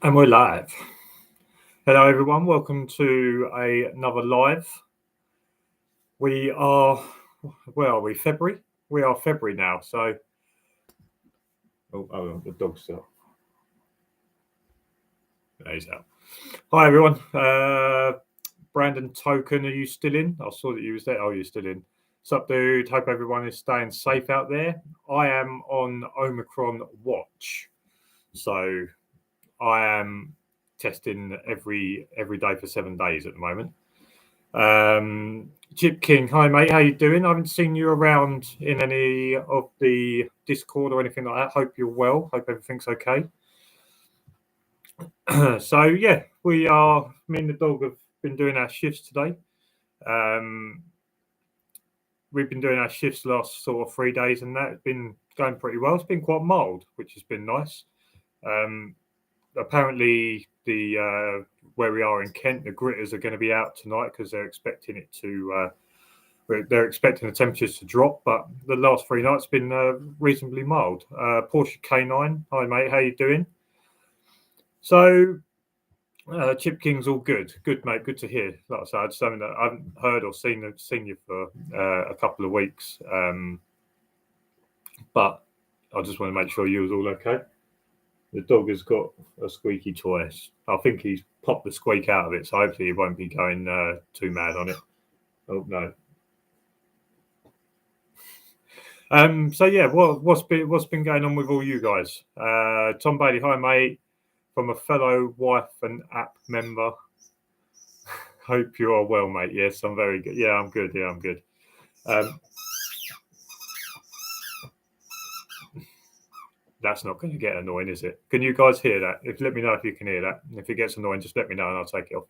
And we're live. Hello, everyone. Welcome to another live. We are, where are we? February? We are February now. So, the dog's out. There he's out. Hi, everyone. Brandon Token, are you still in? I saw that you was there. Oh, you're still in. What's up, dude? Hope everyone is staying safe out there. I am on Omicron watch. So, I am testing every day for 7 days at the moment. Chip King, hi mate, how you doing? I haven't seen you around in any of the Discord or anything like that. Hope you're well. Hope everything's okay. So yeah, me and the dog have been doing our shifts today. We've been doing our shifts the last sort of 3 days, and that's been going pretty well. It's been quite mild, which has been nice. Apparently where we are in Kent, the gritters are going to be out tonight because they're expecting it to they're expecting the temperatures to drop, but the last 3 nights been reasonably mild. Porsche K9, hi mate, how you doing? So Chip King's all good mate, good to hear. Like I said, I haven't heard or seen you for a couple of weeks, but I just want to make sure you was all okay. The dog has got a squeaky toy. I think he's popped the squeak out of it, so hopefully he won't be going too mad on it. Oh no. So yeah, what's been going on with all you guys? Tom Bailey, hi mate, from a fellow wife and app member. Hope you are well, mate. Yes, I'm very good. Yeah, I'm good. That's not going to get annoying, is it? Can you guys hear that? Let me know if you can hear that. If it gets annoying, just let me know and I'll take it off.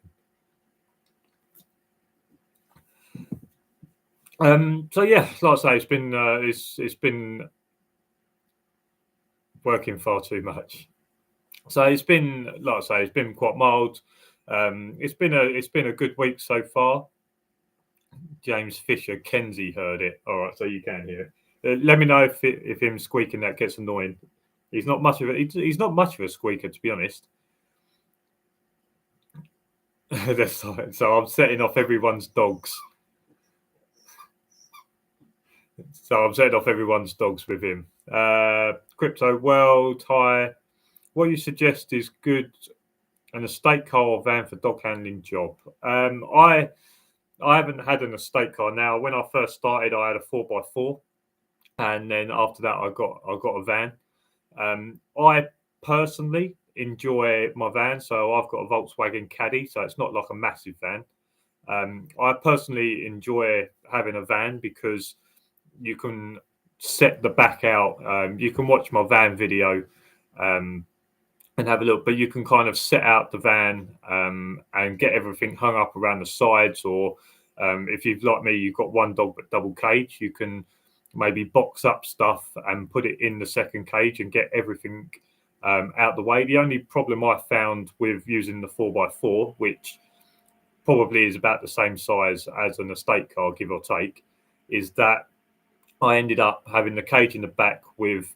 So yeah, like I say, it's been working far too much. So it's been, like I say, it's been quite mild. It's been a good week so far. James Fisher, Kenzie heard it. All right, so you can hear it. Let me know if him squeaking that gets annoying. He's not much of a squeaker, to be honest. So I'm setting off everyone's dogs. With him. Crypto World, hi. What you suggest is good, an estate car or van for dog handling job. I haven't had an estate car now. When I first started, I had a 4x4, and then after that, I got a van. I personally enjoy my van, so I've got a Volkswagen Caddy, so it's not like a massive van. I personally enjoy having a van because you can set the back out. You can watch my van video and have a look, but you can kind of set out the van and get everything hung up around the sides, or if you've like me, you've got one dog but double cage, you can maybe box up stuff and put it in the second cage and get everything out the way. The only problem I found with using the 4x4, which probably is about the same size as an estate car, give or take, is that I ended up having the cage in the back with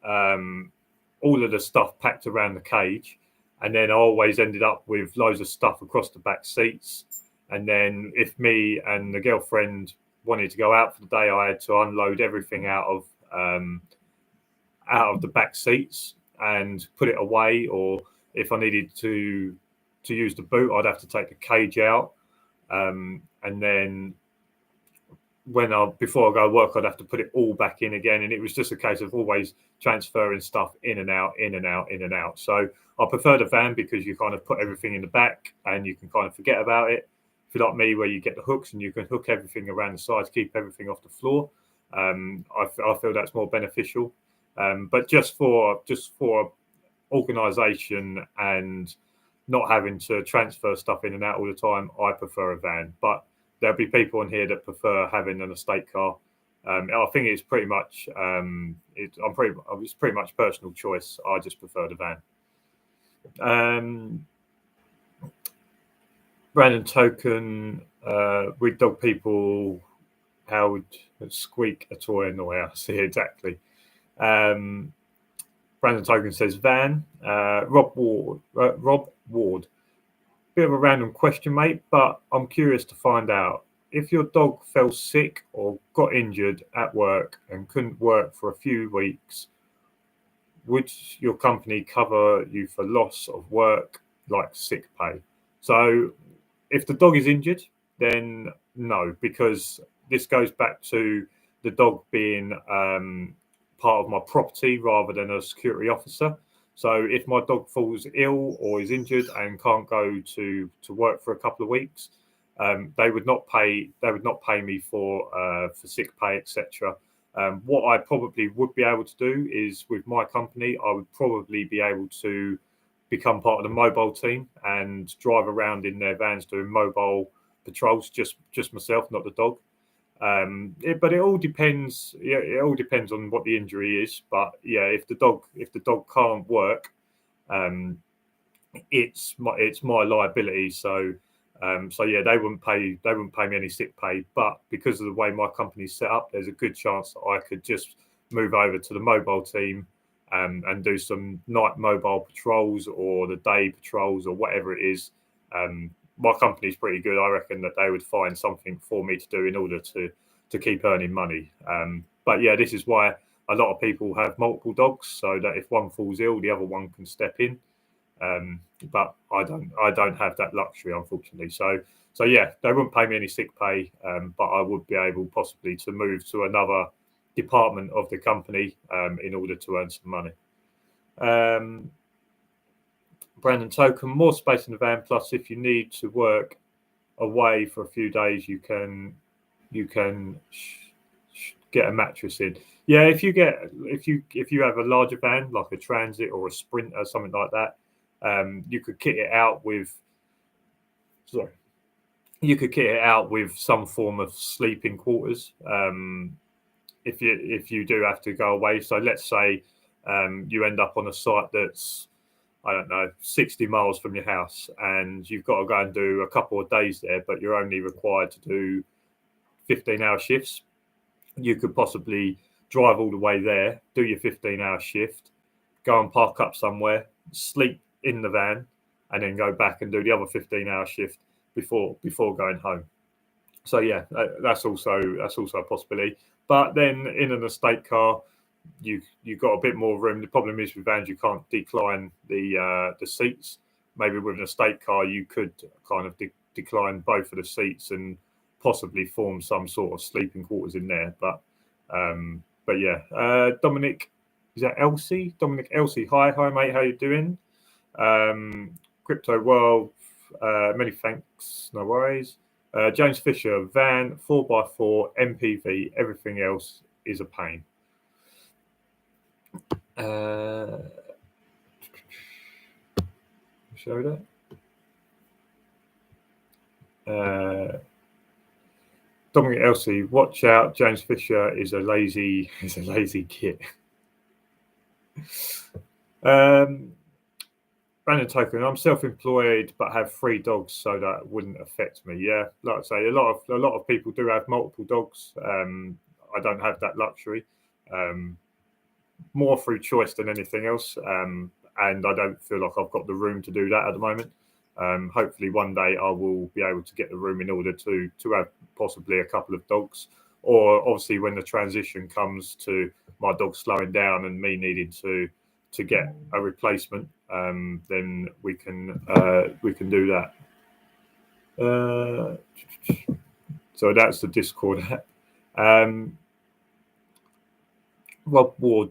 all of the stuff packed around the cage, and then I always ended up with loads of stuff across the back seats. And then if me and the girlfriend wanted to go out for the day, I had to unload everything out of the back seats and put it away, or if I needed to use the boot, I'd have to take the cage out, and then before I go to work, I'd have to put it all back in again, and it was just a case of always transferring stuff in and out. So I prefer the van because you kind of put everything in the back and you can kind of forget about it. If you're like me, where you get the hooks and you can hook everything around the sides, keep everything off the floor, I feel that's more beneficial. But just for organisation and not having to transfer stuff in and out all the time, I prefer a van. But there'll be people in here that prefer having an estate car. I think it's pretty much it's pretty much personal choice. I just prefer the van. Brandon Token, with dog people, how would squeak a toy annoy us? Exactly. Brandon Token says van. Rob Ward. Bit of a random question, mate, but I'm curious to find out if your dog fell sick or got injured at work and couldn't work for a few weeks. Would your company cover you for loss of work, like sick pay? So, if the dog is injured, then no, because this goes back to the dog being part of my property rather than a security officer. So if my dog falls ill or is injured and can't go to work for a couple of weeks, they would not pay me for sick pay, etc. What I probably would be able to do is with my company, I would probably be able to become part of the mobile team and drive around in their vans doing mobile patrols, just myself, not the dog. But it all depends. Yeah, it all depends on what the injury is. But yeah, if the dog can't work, it's my liability. So yeah, they wouldn't pay me any sick pay. But because of the way my company's set up, there's a good chance that I could just move over to the mobile team and do some night mobile patrols or the day patrols or whatever it is. My company's pretty good. I reckon that they would find something for me to do in order to keep earning money. But yeah, this is why a lot of people have multiple dogs, so that if one falls ill, the other one can step in. But I don't have that luxury, unfortunately. So yeah, they wouldn't pay me any sick pay, but I would be able possibly to move to another department of the company in order to earn some money. Brandon Token, more space in the van. Plus, if you need to work away for a few days, you can get a mattress in. Yeah, if you have a larger van like a Transit or a Sprint or something like that, you could kit it out with. Sorry, you could kit it out with some form of sleeping quarters. If you do have to go away, so let's say you end up on a site that's, I don't know, 60 miles from your house, and you've got to go and do a couple of days there, but you're only required to do 15-hour shifts. You could possibly drive all the way there, do your 15-hour shift, go and park up somewhere, sleep in the van, and then go back and do the other 15-hour shift before going home. So yeah, that's also a possibility. But then in an estate car, you've got a bit more room. The problem is with vans, you can't decline the seats. Maybe with an estate car, you could kind of decline both of the seats and possibly form some sort of sleeping quarters in there. But yeah, Dominic, is that Elsie? Dominic Elsie, hi mate, how you doing? Crypto World, many thanks, no worries. James Fisher, van, 4x4, MPV, everything else is a pain. Show that. Dominic Elsie, watch out! James Fisher is a lazy kid. Brandon Token, I'm self-employed but have 3 dogs, so that wouldn't affect me. Yeah, like I say, a lot of people do have multiple dogs. I don't have that luxury. More through choice than anything else, and I don't feel like I've got the room to do that at the moment. Hopefully one day I will be able to get the room in order to have possibly a couple of dogs, or obviously when the transition comes to my dog slowing down and me needing to get a replacement, then we can do that. So that's the Discord app. Rob Ward,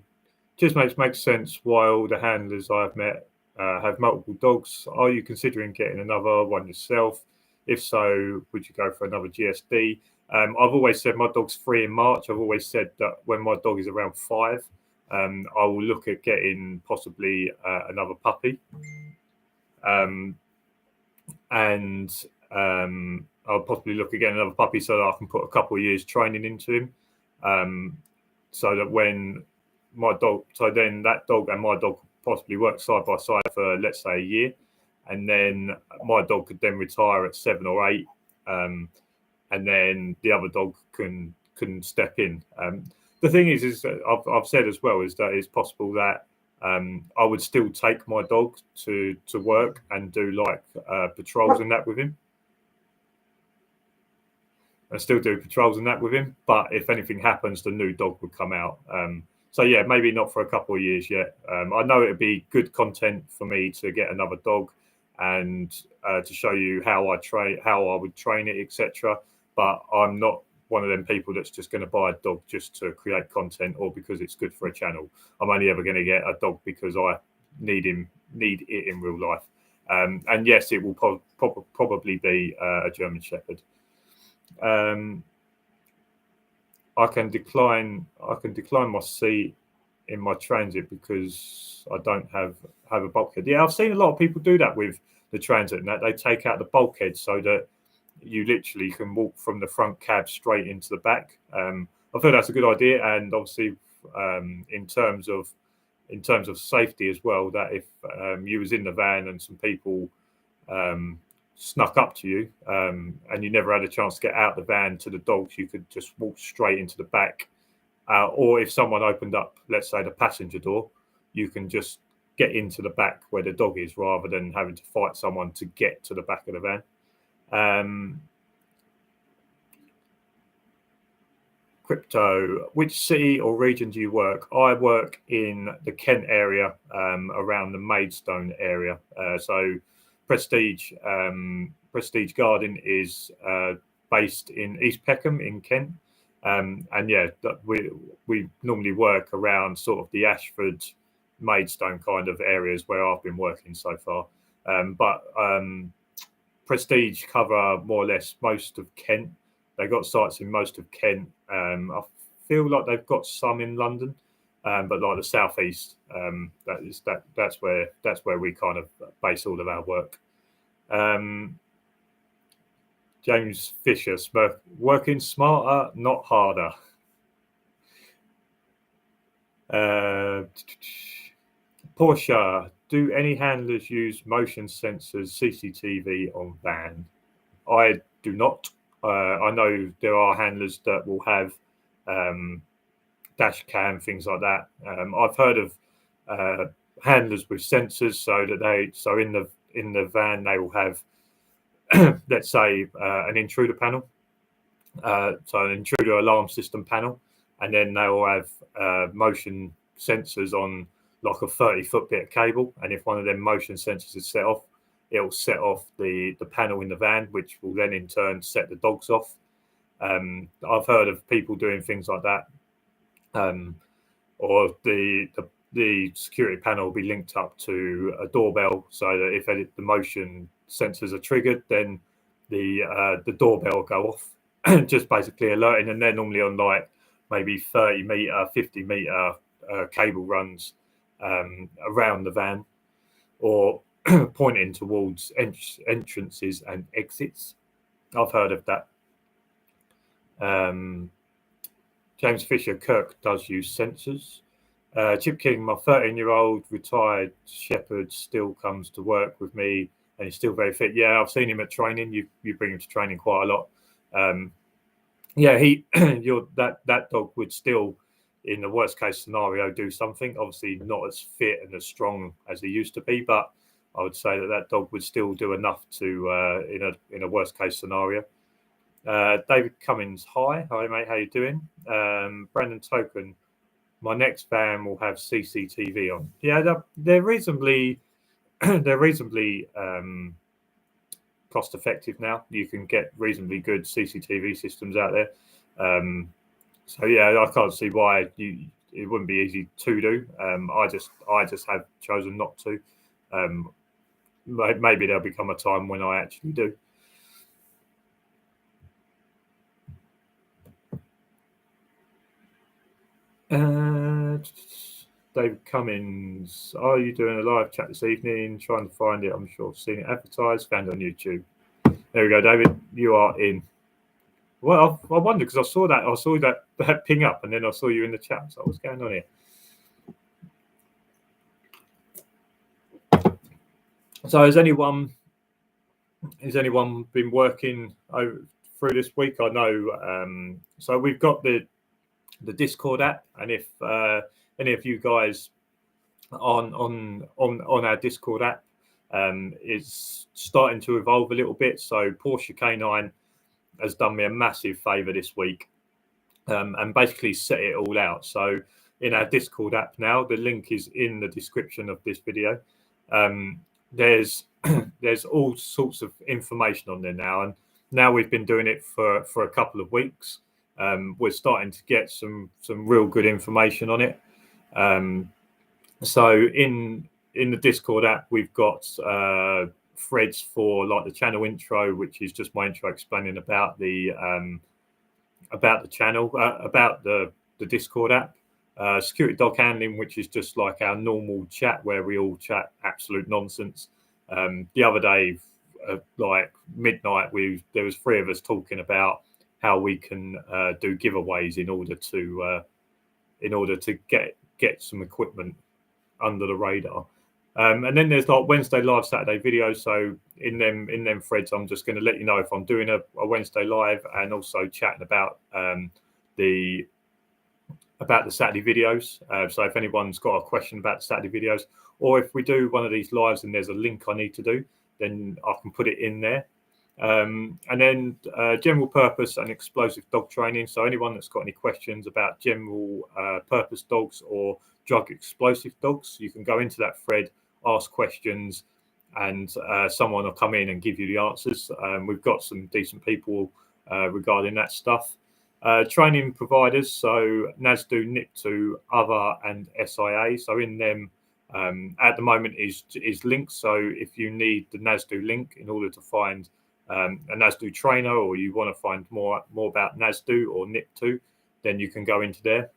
just makes sense why all the handlers I've met have multiple dogs. Are you considering getting another one yourself? If so, would you go for another GSD? I've always said my dog's 3 in March. I've always said that when my dog is around 5, I will look at getting possibly another puppy. And I'll possibly look at getting another puppy so that I can put a couple of years training into him. So that when my dog, so then that dog and my dog possibly work side by side for, let's say, a year, and then my dog could then retire at 7 or 8, and then the other dog can step in. the thing is that I've said as well is that it's possible that I would still take my dog to work and do like patrols and that with him. And still do patrols and that with him. But if anything happens, the new dog would come out. So yeah, maybe not for a couple of years yet. I know it'd be good content for me to get another dog and to show you how I would train it, etc. But I'm not one of them people that's just going to buy a dog just to create content or because it's good for a channel. I'm only ever going to get a dog because I need it in real life. And yes, it will probably be a German Shepherd. I can decline my seat in my transit because I don't have a bulkhead. Yeah, I've seen a lot of people do that with the transit, and that they take out the bulkhead so that you literally can walk from the front cab straight into the back. I feel that's a good idea, and obviously in terms of safety as well, that if you was in the van and some people snuck up to you and you never had a chance to get out the van to the dogs, you could just walk straight into the back. Or if someone opened up, let's say, the passenger door, you can just get into the back where the dog is rather than having to fight someone to get to the back of the van. Crypto, which city or region do you work? I work in the Kent area, around the Maidstone area. So Prestige Garden is based in East Peckham in Kent. And yeah, we normally work around sort of the Ashford, Maidstone kind of areas where I've been working so far. But Prestige cover more or less most of Kent. They've got sites in most of Kent. I feel like they've got some in London, but like the southeast, that's where we kind of base all of our work. James Fisher, working smarter, not harder. Porsche, do any handlers use motion sensors, CCTV on van? I do not. I know there are handlers that will have dash cam, things like that. I've heard of handlers with sensors, so in the van they will have let's say an intruder panel, so an intruder alarm system panel, and then they will have motion sensors on like a 30-foot bit of cable, and if one of them motion sensors is set off, it will set off the panel in the van, which will then in turn set the dogs off. I've heard of people doing things like that, or the security panel will be linked up to a doorbell, so that if the motion sensors are triggered, then the doorbell will go off, just basically alerting. And they're normally on like maybe 30-meter, 50-meter cable runs around the van, or pointing towards entrances and exits. I've heard of that. James Fisher, Kirk does use sensors. Chip King, my 13-year-old retired shepherd still comes to work with me and he's still very fit. Yeah, I've seen him at training. You bring him to training quite a lot. Yeah, that dog would still, in the worst case scenario, do something. Obviously not as fit and as strong as he used to be, but I would say that dog would still do enough to in a worst case scenario. David Cummins, hi mate, how you doing? Brandon Token, my next van will have CCTV on. Yeah, they're reasonably cost effective now. You can get reasonably good CCTV systems out there. So yeah, I can't see why it wouldn't be easy to do. I just have chosen not to. Maybe there'll become a time when I actually do. David Cummins, are you doing a live chat this evening? Trying to find it. I'm sure I've seen it advertised. Found on YouTube. There we go, David. You are in. Well, I wondered because I saw that ping up, and then I saw you in the chat. So what's going on here? So has anyone been working through this week? I know. So we've got the the Discord app. And if any of you guys on our Discord app, is starting to evolve a little bit. So Porsche K9 has done me a massive favour this week, and basically set it all out. So in our Discord app now, the link is in the description of this video. There's there's all sorts of information on there now, and now we've been doing it for a couple of weeks. We're starting to get some real good information on it. So in the Discord app, we've got threads for like the channel intro, which is just my intro explaining about the channel, about the Discord app. Security dog handling, which is just like our normal chat where we all chat absolute nonsense. The other day, like midnight, there was 3 of us talking about how we can do giveaways in order to get some equipment under the radar. And then there's like Wednesday live, Saturday videos. So in them threads, I'm just going to let you know if I'm doing a Wednesday live, and also chatting about the Saturday videos. So if anyone's got a question about the Saturday videos, or if we do one of these lives and there's a link I need to do, then I can put it in there. And then general purpose and explosive dog training. So anyone that's got any questions about general purpose dogs or drug explosive dogs, you can go into that thread, ask questions, and someone will come in and give you the answers. We've got some decent people regarding that stuff. Training providers, so NASDU, NIPTU, Other, and SIA. So in them, at the moment is links. So if you need the NASDU link in order to find a NASDU trainer, or you want to find more about NASDU or NIPTU, then you can go into there.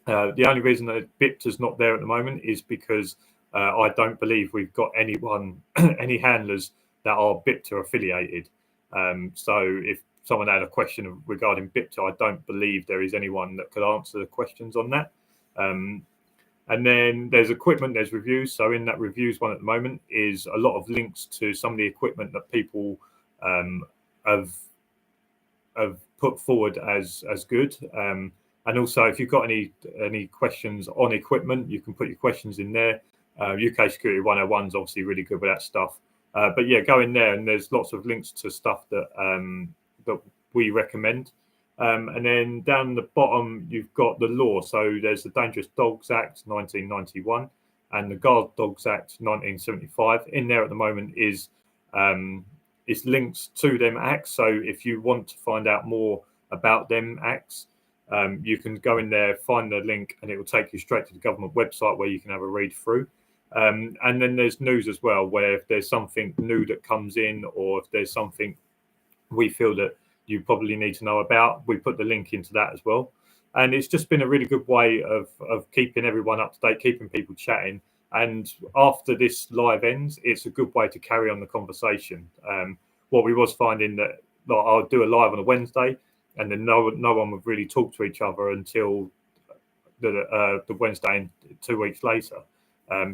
The only reason that BIPTA's not there at the moment is because I don't believe we've got any handlers that are BIPTA affiliated. So if someone had a question regarding BIPTA, I don't believe there is anyone that could answer the questions on that. And then there's equipment, there's reviews. So in that reviews one at the moment is a lot of links to some of the equipment that people have put forward as good. And also, if you've got any questions on equipment, you can put your questions in there. UK Security 101 is obviously really good with that stuff. But yeah, go in there, and there's lots of links to stuff that we recommend. And then down the bottom, you've got the law. So there's the Dangerous Dogs Act 1991 and the Guard Dogs Act 1975. In there at the moment is links to them acts. So if you want to find out more about them acts, you can go in there, find the link, and it will take you straight to the government website where you can have a read through. And then there's news as well, where if there's something new that comes in, or if there's something we feel that you probably need to know about, we put the link into that as well. And it's just been a really good way of keeping everyone up to date, keeping people chatting. And after this live ends, it's a good way to carry on the conversation. What we was finding that, like, I'll do a live on a Wednesday, and then no one would really talk to each other until the Wednesday 2 weeks later.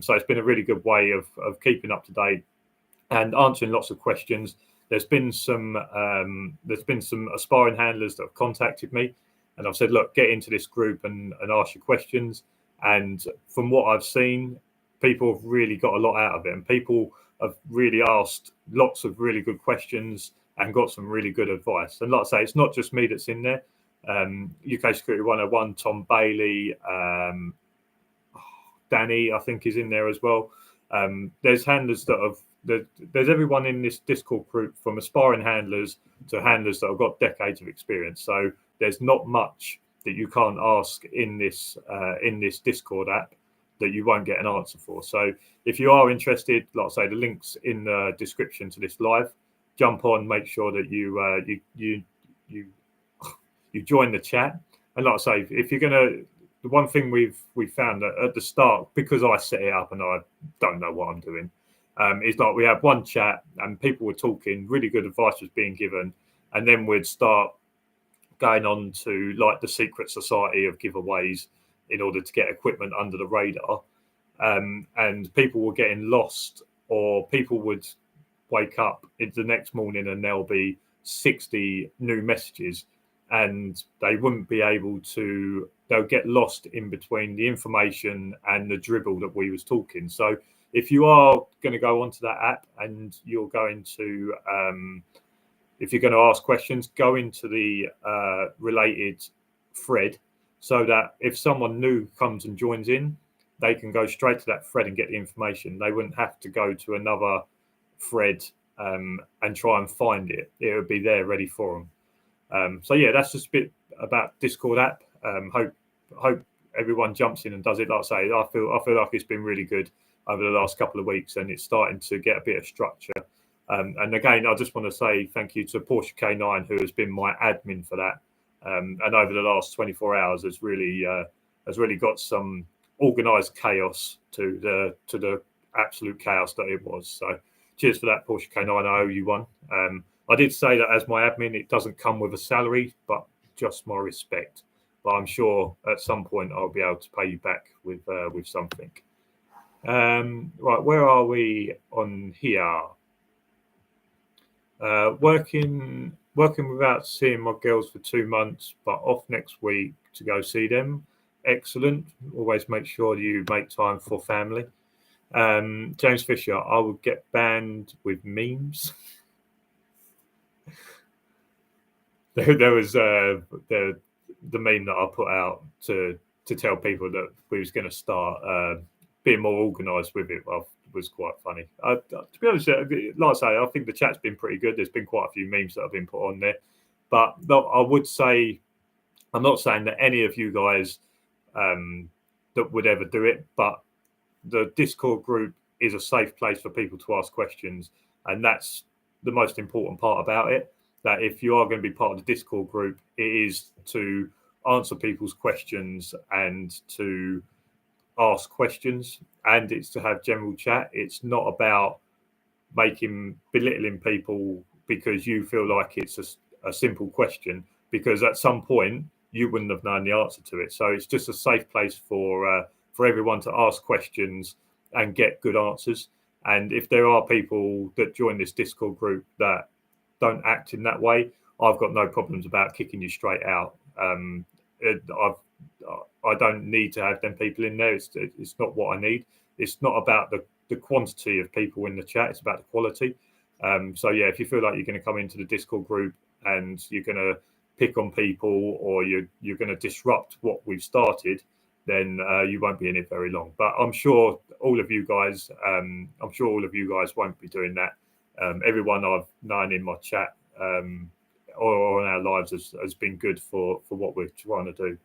So it's been a really good way of keeping up to date and answering lots of questions. There's been some aspiring handlers that have contacted me, and I've said, look, get into this group and ask your questions. And from what I've seen, people have really got a lot out of it, and people have really asked lots of really good questions and got some really good advice. And like I say, it's not just me that's in there. UK Security 101, Tom Bailey, Danny, I think, is in there as well. There's handlers that have, there's everyone in this Discord group, from aspiring handlers to handlers that have got decades of experience. So there's not much that you can't ask in this Discord app that you won't get an answer for. So if you are interested, like I say, the link's in the description to this live. Jump on, make sure that you join the chat. And like I say, if you're gonna, the one thing we've found that at the start, because I set it up and I don't know what I'm doing, is like we have one chat and people were talking, really good advice was being given, and then we'd start going on to like the secret society of giveaways in order to get equipment under the radar, and people were getting lost, or people would wake up the next morning and there'll be 60 new messages, and they wouldn't be able to they'll get lost in between the information and the dribble that we was talking. So if you are going to go onto that app and you're going to if you're going to ask questions, go into the related thread, so that if someone new comes and joins in, they can go straight to that thread and get the information. They wouldn't have to go to another thread and try and find it. It would be there ready for them. So yeah, that's just a bit about Discord app. Hope everyone jumps in and does it. Like I say, I feel like it's been really good over the last couple of weeks, and it's starting to get a bit of structure. And again, I just want to say thank you to Porsche K9, who has been my admin for that. And over the last 24 hours has really got some organised chaos to the absolute chaos that it was. So cheers for that, Porsche K9. I owe you one. I did say that as my admin, it doesn't come with a salary, but just my respect. But I'm sure at some point I'll be able to pay you back with something. Right, where are we on here? Working without seeing my girls for 2 months, but off next week to go see them. Excellent. Always make sure you make time for family. James Fisher, I would get banned with memes. There was the meme that I put out to tell people that we was going to start being more organised with it. Was quite funny. To be honest, like I say, I think the chat's been pretty good. There's been quite a few memes that have been put on there, but I would say, I'm not saying that any of you guys that would ever do it, but the Discord group is a safe place for people to ask questions, and that's the most important part about it. That if you are going to be part of the Discord group, it is to answer people's questions and to ask questions, and it's to have general chat. It's not about belittling people because you feel like it's a simple question, because at some point you wouldn't have known the answer to it. So it's just a safe place for everyone to ask questions and get good answers. And if there are people that join this Discord group that don't act in that way, I've got no problems about kicking you straight out. I don't need to have them people in there. It's not what I need. It's not about the quantity of people in the chat. It's about the quality. So yeah, if you feel like you're going to come into the Discord group and you're going to pick on people, or you're going to disrupt what we've started, then you won't be in it very long. But I'm sure all of you guys won't be doing that. Everyone I've known in my chat or on our lives has been good for what we're trying to do.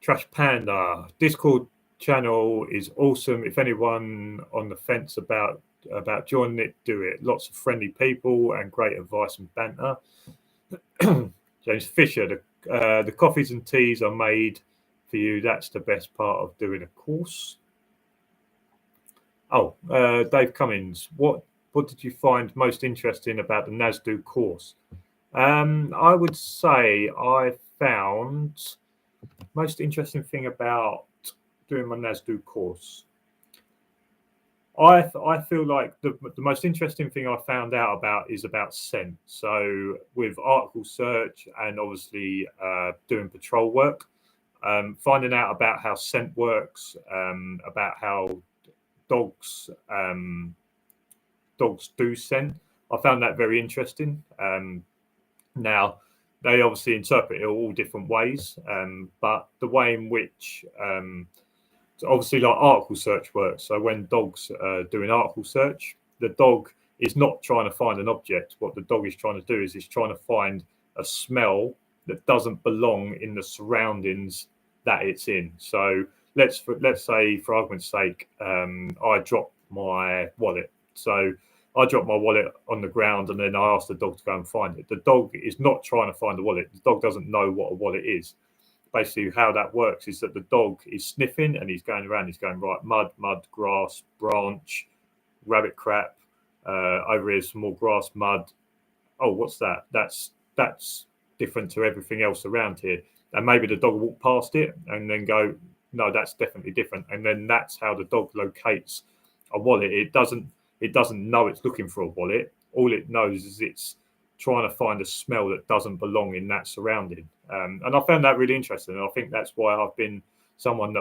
Trash Panda, Discord channel is awesome. If anyone on the fence about joining it, do it. Lots of friendly people and great advice and banter. James Fisher, the coffees and teas are made for you. That's the best part of doing a course. Oh, Dave Cummins, what did you find most interesting about the NASDO course? I would say I found most interesting thing about doing my NASDO course. I feel like the most interesting thing I found out about is about scent. So with article search and obviously doing patrol work, finding out about how scent works, about how dogs do scent, I found that very interesting. Now, they obviously interpret it all different ways, but the way in which, obviously, like article search works. So when dogs are doing article search, the dog is not trying to find an object. What the dog is trying to do is trying to find a smell that doesn't belong in the surroundings that it's in. So let's say, for argument's sake, I dropped my wallet. So I dropped my wallet on the ground and then I asked the dog to go and find it. The dog is not trying to find the wallet. The dog doesn't know what a wallet is. Basically, how that works is that the dog is sniffing and he's going around. He's going, right, mud, grass, branch, rabbit crap. Over here's some more grass, mud. Oh, what's that? That's different to everything else around here. And maybe the dog will walk past it and then go, no, that's definitely different. And then that's how the dog locates a wallet. It doesn't know it's looking for a wallet. All it knows is it's trying to find a smell that doesn't belong in that surrounding. And I found that really interesting. And I think that's why I've been someone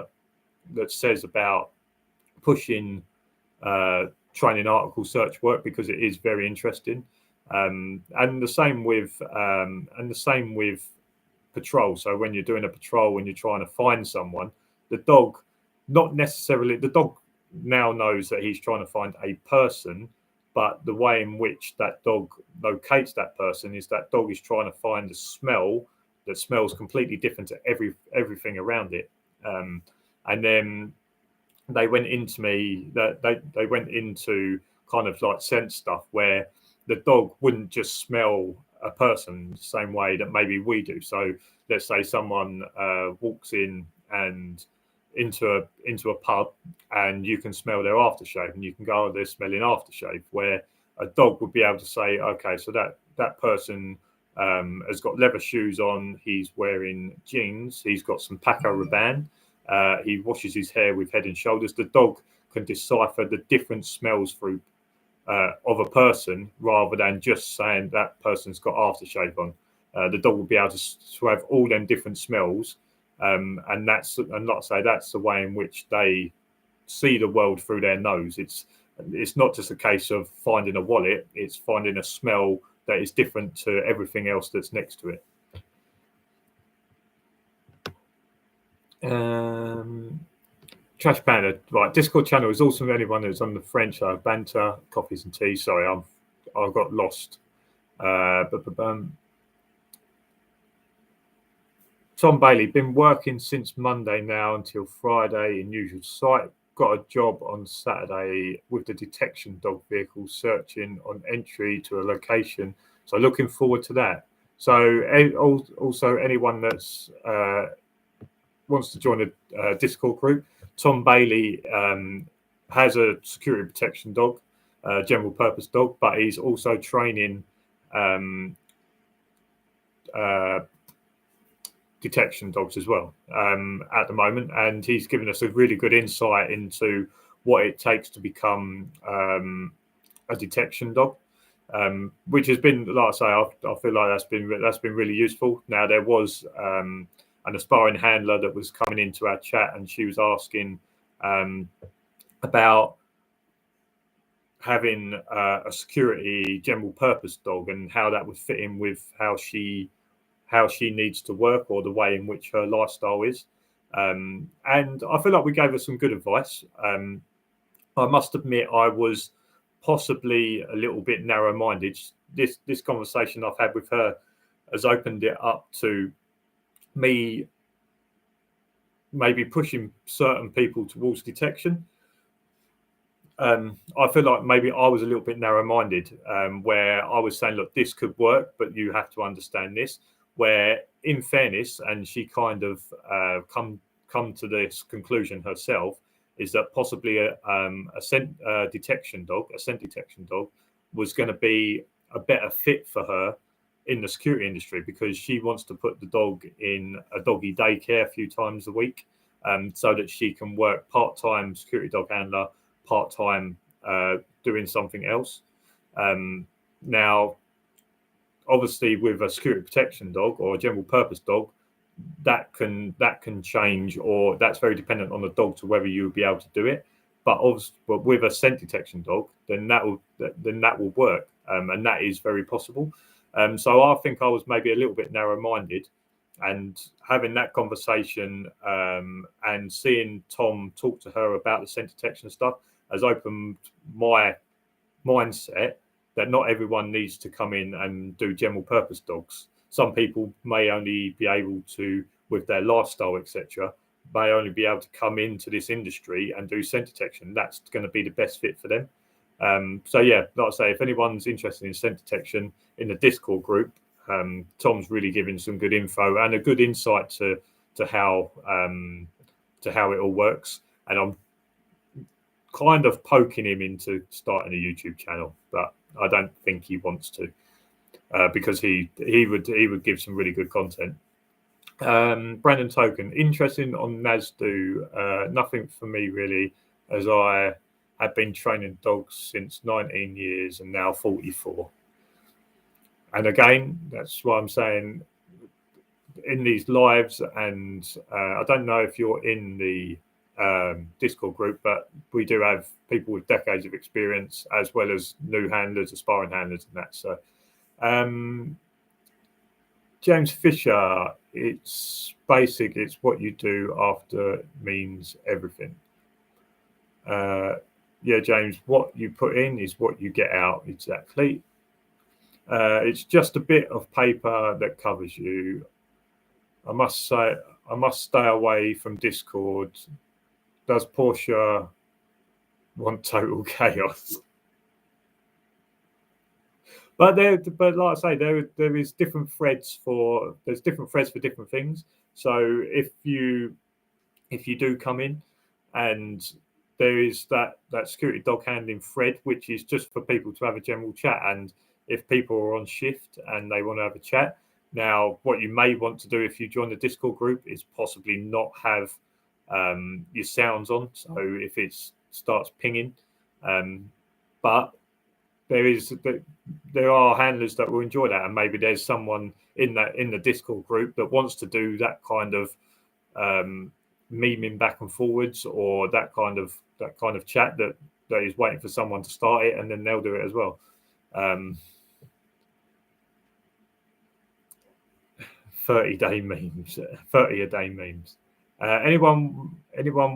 that says about pushing training article search work, because it is very interesting. And the same with patrol. So when you're doing a patrol, when you're trying to find someone, the dog now knows that he's trying to find a person, but the way in which that dog locates that person is that dog is trying to find a smell that smells completely different to everything around it. And then they went into kind of like scent stuff where the dog wouldn't just smell a person the same way that maybe we do. So let's say someone walks in and into a pub, and you can smell their aftershave, and you can go, oh, they're smelling aftershave, where a dog would be able to say, okay, so that person has got leather shoes on, he's wearing jeans, he's got some Paco Rabanne, he washes his hair with Head and Shoulders. The dog can decipher the different smells through of a person, rather than just saying that person's got aftershave on. The dog will be able to have all them different smells, and like I say, that's the way in which they see the world through their nose. It's not just a case of finding a wallet; it's finding a smell that is different to everything else that's next to it. Trash Panda, right? Discord channel is awesome for anyone who's on the French banter, coffees and tea. Sorry, I got lost. Tom Bailey, been working since Monday now until Friday in usual site. Got a job on Saturday with the detection dog vehicle searching on entry to a location. So looking forward to that. So also anyone that's wants to join a Discord group, Tom Bailey has a security protection dog, general purpose dog, but he's also training detection dogs as well at the moment, and he's given us a really good insight into what it takes to become a detection dog, which has been, like I say, I feel like that's been really useful. Now there was an aspiring handler that was coming into our chat, and she was asking about having a security general purpose dog and how that would fit in with how she needs to work, or the way in which her lifestyle is. And I feel like we gave her some good advice. I must admit, I was possibly a little bit narrow-minded. This conversation I've had with her has opened it up to me maybe pushing certain people towards detection. I feel like maybe I was a little bit narrow-minded, where I was saying, look, this could work, but you have to understand this. Where, in fairness, and she kind of come to this conclusion herself, is that possibly a scent detection dog was going to be a better fit for her in the security industry, because she wants to put the dog in a doggy daycare a few times a week, so that she can work part-time security dog handler, part-time doing something else. Now, obviously, with a security protection dog or a general purpose dog, that can change, or that's very dependent on the dog to whether you will be able to do it. But with a scent detection dog, then that will work, and that is very possible. So I think I was maybe a little bit narrow-minded, and having that conversation and seeing Tom talk to her about the scent detection stuff has opened my mindset that not everyone needs to come in and do general purpose dogs. Some people may only be able to, with their lifestyle, etc., may only be able to come into this industry and do scent detection. That's going to be the best fit for them. So yeah, like I say, if anyone's interested in scent detection in the Discord group, Tom's really giving some good info and a good insight to how it all works. And I'm kind of poking him into starting a YouTube channel, but I don't think he wants to, because he would give some really good content. Brandon Token, interesting on Nasdu. Nothing for me really, as I have been training dogs since 19 years and now 44. And again, that's why I'm saying in these lives, and I don't know if you're in the Discord group, but we do have people with decades of experience as well as new handlers, aspiring handlers, and that. So, James Fisher, it's basic. It's what you do after means everything. Yeah, James, what you put in is what you get out. Exactly. It's just a bit of paper that covers you. I must say, I must stay away from Discord. Does Portia want total chaos? But like I say, there is different threads for different things. So if you do come in, and there is that security dog handling thread, which is just for people to have a general chat, and if people are on shift and they want to have a chat. Now, what you may want to do if you join the Discord group is possibly not have your sounds on. So if it starts pinging, but there are handlers that will enjoy that, and maybe there's someone in the Discord group that wants to do that kind of memeing back and forwards, or that kind of chat that is waiting for someone to start it, and then they'll do it as well. 30-day memes, 30-a-day memes. Anyone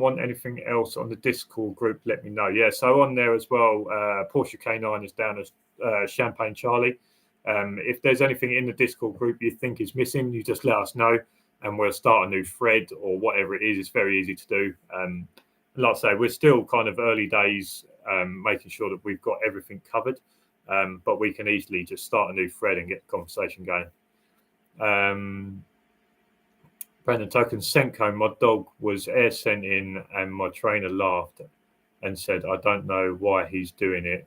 want anything else on the Discord group? Let me know. Yeah, so on there as well, Porsche K9 is down as Champagne Charlie. If there's anything in the Discord group you think is missing, you just let us know, and we'll start a new thread or whatever it is. It's very easy to do. Like I say, we're still kind of early days, making sure that we've got everything covered, but we can easily just start a new thread and get the conversation going. Brandon Token Senko, my dog was air sent in, and my trainer laughed and said, "I don't know why he's doing it,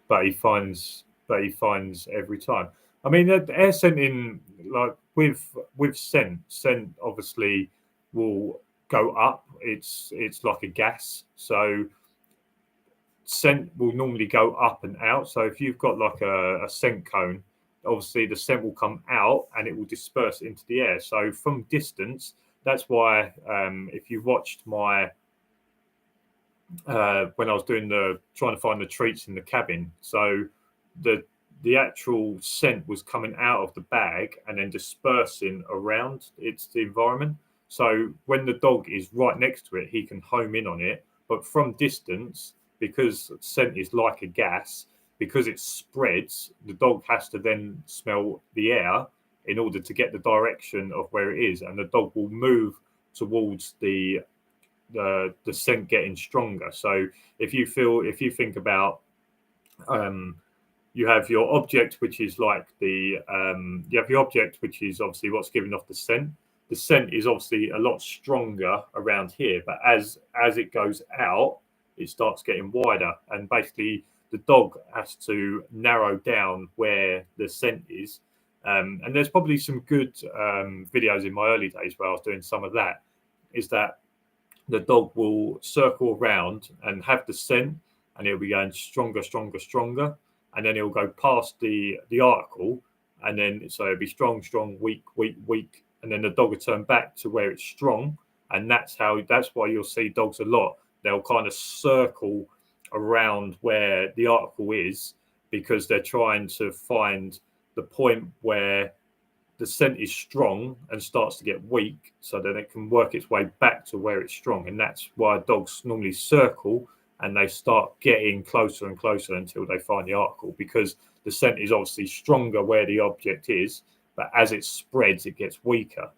but he finds every time." I mean, the air sent in, like with scent obviously will go up. It's like a gas, so scent will normally go up and out. So if you've got like a scent cone, obviously the scent will come out and it will disperse into the air. So from distance, that's why if you watched my when I was doing trying to find the treats in the cabin, so the actual scent was coming out of the bag and then dispersing around the environment. So when the dog is right next to it, he can home in on it. But from distance, because scent is like a gas, because it spreads, the dog has to then smell the air in order to get the direction of where it is, and the dog will move towards the scent getting stronger. So if you think about you have your object, which is like you have your object, which is obviously what's giving off the scent. The scent is obviously a lot stronger around here, but as it goes out, it starts getting wider, and basically the dog has to narrow down where the scent is. And there's probably some good videos in my early days where I was doing some of that, is that the dog will circle around and have the scent, and it'll be going stronger, stronger, stronger. And then it'll go past the article, and then so it'll be strong, strong, weak, weak, weak. And then the dog will turn back to where it's strong. And that's why you'll see dogs a lot. They'll kind of circle around where the article is, because they're trying to find the point where the scent is strong and starts to get weak, so that it can work its way back to where it's strong. And that's why dogs normally circle, and they start getting closer and closer until they find the article, because the scent is obviously stronger where the object is, but as it spreads, it gets weaker.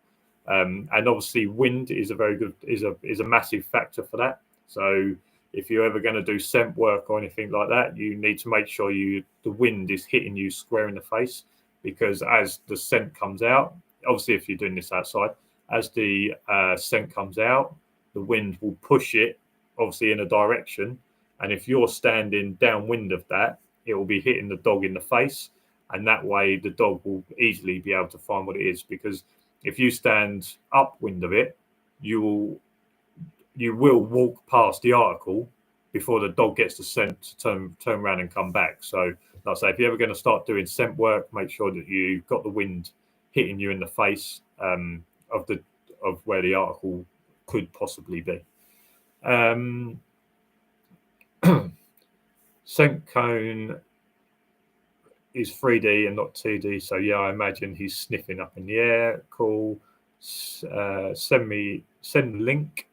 And obviously wind is a massive factor for that. So if you're ever going to do scent work or anything like that, you need to make sure the wind is hitting you square in the face, because as the scent comes out, obviously if you're doing this outside, as the scent comes out, the wind will push it obviously in a direction, and if you're standing downwind of that, it will be hitting the dog in the face, and that way the dog will easily be able to find what it is. Because if you stand upwind of it, you will walk past the article before the dog gets the scent to turn around and come back. So like I say, if you're ever going to start doing scent work, make sure that you've got the wind hitting you in the face of where the article could possibly be. Scent cone is 3D and not 2D, so yeah, I imagine he's sniffing up in the air. Cool. Send the link.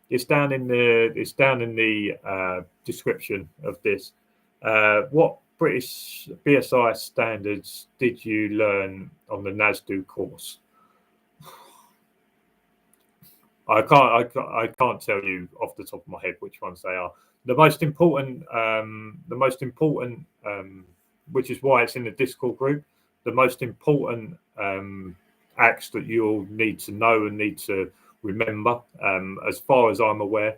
It's down in the description of this. What British BSI standards did you learn on the NASDU course? I can't tell you off the top of my head which ones they are. The most important, which is why it's in the Discord group, the most important acts that you'll need to know and need to remember, as far as I'm aware,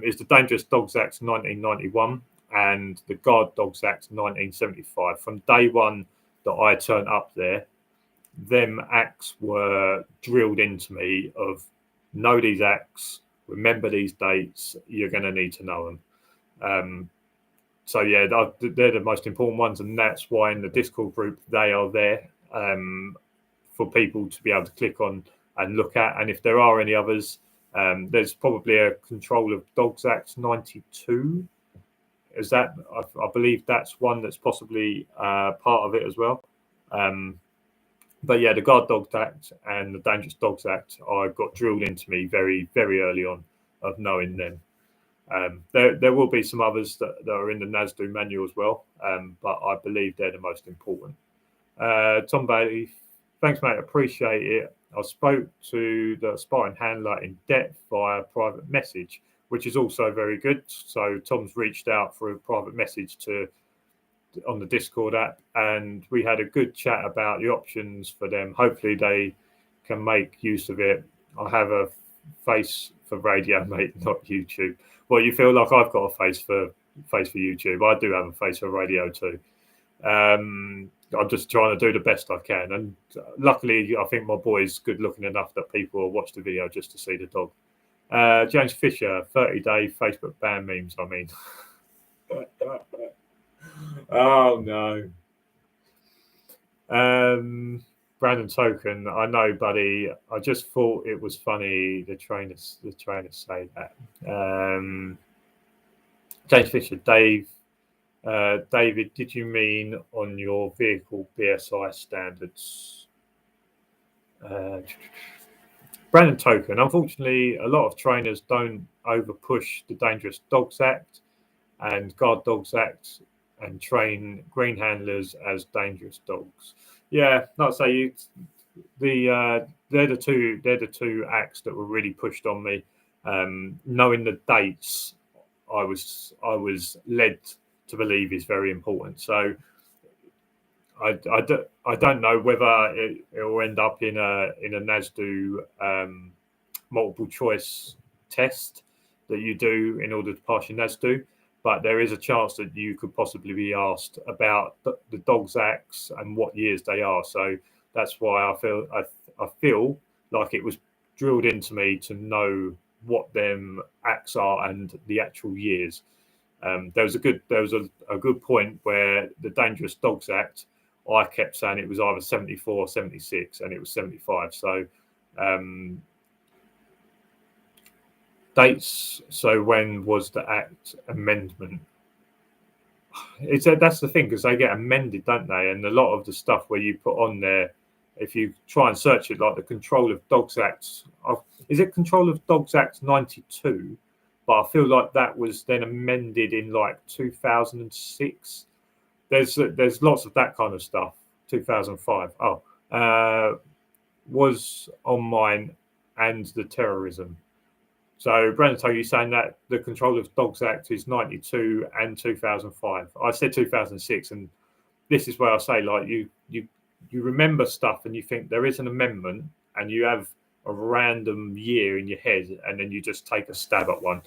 is the Dangerous Dogs Act 1991 and the Guard Dogs Act 1975. From day one that I turned up there, them acts were drilled into me of know these acts, remember these dates, you're going to need to know them. So yeah, they're the most important ones, and that's why in the Discord group they are there for people to be able to click on and look at. And if there are any others, there's probably a Control of Dogs Act 92. Is that? I believe that's one that's possibly part of it as well. But yeah, the Guard Dogs Act and the Dangerous Dogs Act, I got drilled into me very, very early on of knowing them. There will be some others that are in the NASDU manual as well, but I believe they're the most important. Tom Bailey, thanks, mate. Appreciate it. I spoke to the aspiring handler in depth via private message, which is also very good. So Tom's reached out for a private message on the Discord app, and we had a good chat about the options for them. Hopefully they can make use of it. I have a face for radio, mate, not YouTube. Well, you feel like I've got a face for YouTube. I do have a face for radio too. I'm just trying to do the best I can, and luckily I think my boy's good looking enough that people will watch the video just to see the dog. James Fisher, 30-day Facebook ban memes, I mean. Oh no. Brandon Token, I know, buddy. I just thought it was funny the trainers say that. James Fisher, David, did you mean on your vehicle BSI standards? Brandon Token, unfortunately, a lot of trainers don't over push the Dangerous Dogs Act and Guard Dogs Act and train green handlers as dangerous dogs. Yeah, like I say, they're the two acts that were really pushed on me. Knowing the dates, I was led to believe is very important. So I don't know whether it will end up in a NASDU multiple choice test that you do in order to pass your NASDU. But there is a chance that you could possibly be asked about the Dogs Acts and what years they are. So that's why I feel like it was drilled into me to know what them acts are and the actual years. There was a good point where the Dangerous Dogs Act, I kept saying it was either 74 or 76, and it was 75. So dates. So when was the Act amendment? That's the thing, because they get amended, don't they? And a lot of the stuff where you put on there, if you try and search it, like the Control of Dogs Act, is it Control of Dogs Act 92? But I feel like that was then amended in like 2006. There's lots of that kind of stuff. 2005. Was on mine, and the terrorism. So, Brandon, are you saying that the Control of Dogs Act is 92 and 2005? I said 2006, and this is where I say, like, you remember stuff and you think there is an amendment, and you have a random year in your head, and then you just take a stab at one.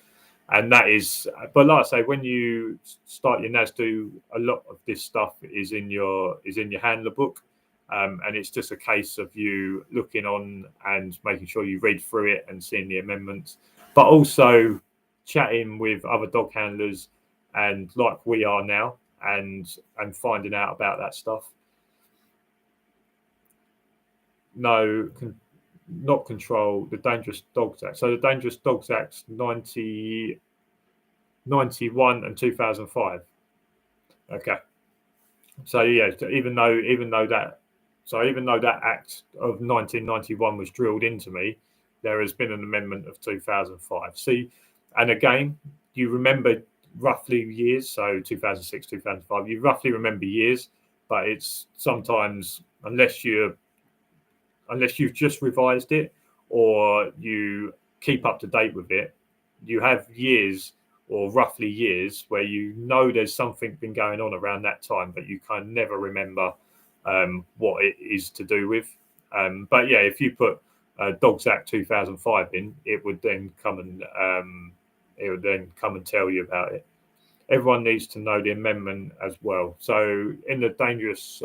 And that is, but like I say, when you start your NASDU, a lot of this stuff is in your handler book. And it's just a case of you looking on and making sure you read through it and seeing the amendments, but also chatting with other dog handlers, and like we are now, and finding out about that stuff. No, not control the Dangerous Dogs Act. So the Dangerous Dogs Act 91 and 2005. Okay. So yeah, even though that act of 1991 was drilled into me, there has been an amendment of 2005. See, and again, you remember roughly years. So 2006, 2005, you roughly remember years, but it's sometimes unless you've just revised it or you keep up to date with it, you have years or roughly years where there's something been going on around that time, but you can never remember what it is to do with. But yeah, if you put Dogs Act 2005 in, it would then come and tell you about it. Everyone needs to know the amendment as well. So in the Dangerous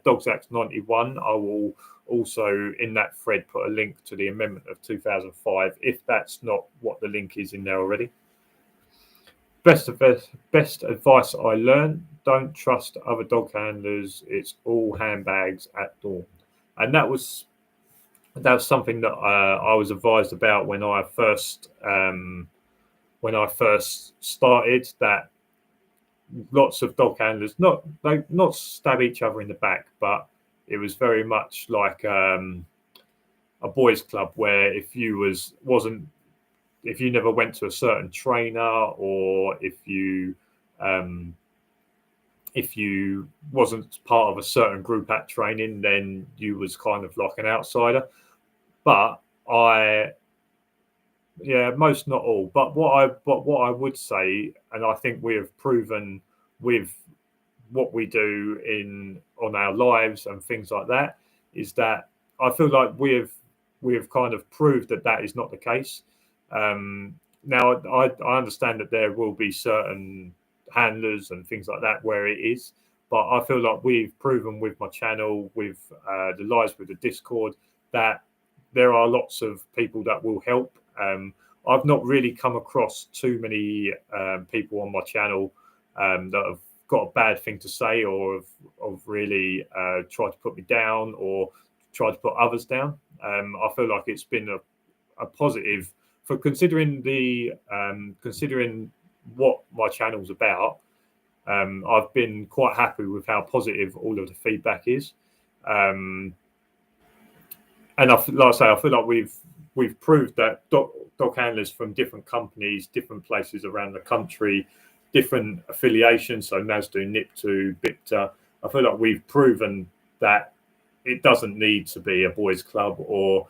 Dogs Act 91, I will also in that thread put a link to the amendment of 2005 if that's not what the link is in there already. Best advice I learned: don't trust other dog handlers. It's all handbags at dawn. And that was something that I was advised about when I first started. That lots of dog handlers not stab each other in the back, but it was very much like a boys' club where if you never went to a certain trainer, or if you wasn't part of a certain group at training, then you was kind of like an outsider. But most, not all. But what I would say, and I think we have proven with what we do on our lives and things like that, is that I feel like we have kind of proved that is not the case. Now I understand that there will be certain handlers and things like that where it is, but I feel like we've proven with my channel, with the lives with the Discord, that there are lots of people that will help. I've not really come across too many people on my channel that have got a bad thing to say, or have really tried to put me down or tried to put others down. I feel like it's been a positive for considering what my channel's about. I've been quite happy with how positive all of the feedback is. And like I say, I feel like we've proved that dog handlers from different companies, different places around the country, different affiliations, so NASDU, NIPTU, BIPTA, I feel like we've proven that it doesn't need to be a boys' club, or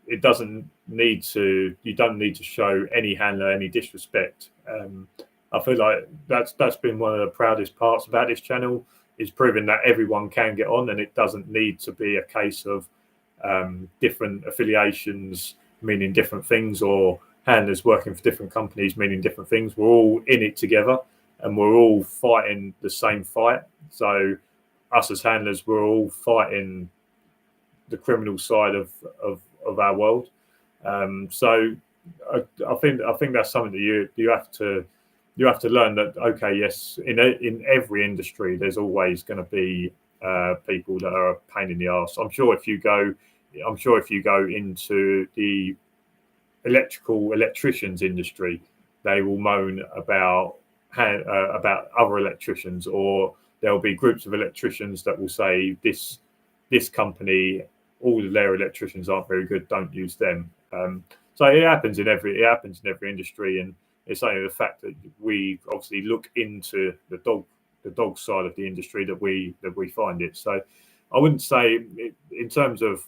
you don't need to show any handler any disrespect. I feel like that's been one of the proudest parts about this channel, is proving that everyone can get on, and it doesn't need to be a case of different affiliations meaning different things, or handlers working for different companies meaning different things. We're all in it together, and we're all fighting the same fight. So us as handlers, we're all fighting the criminal side of our world. So I think that's something that you have to learn, that okay, yes, in every industry there's always going to be people that are a pain in the arse. I'm sure if you go into the electricians industry, they will moan about other electricians, or there'll be groups of electricians that will say this company, all of their electricians aren't very good, don't use them. So it happens in every industry, and it's only the fact that we obviously look into the dog side of the industry that we find it. So I wouldn't say in terms of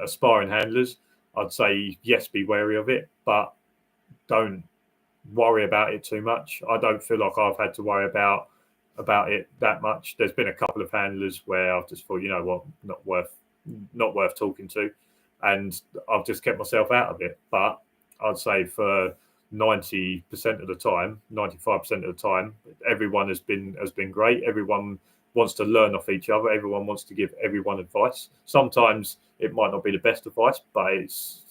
aspiring handlers, I'd say yes, be wary of it, but don't worry about it too much. I don't feel like I've had to worry about it that much. There's been a couple of handlers where I've just thought, you know what, not worth talking to, and I've just kept myself out of it. But I'd say for 90% of the time, 95% of the time, everyone has been great. Everyone wants to learn off each other. Everyone wants to give everyone advice. Sometimes it might not be the best advice, but it's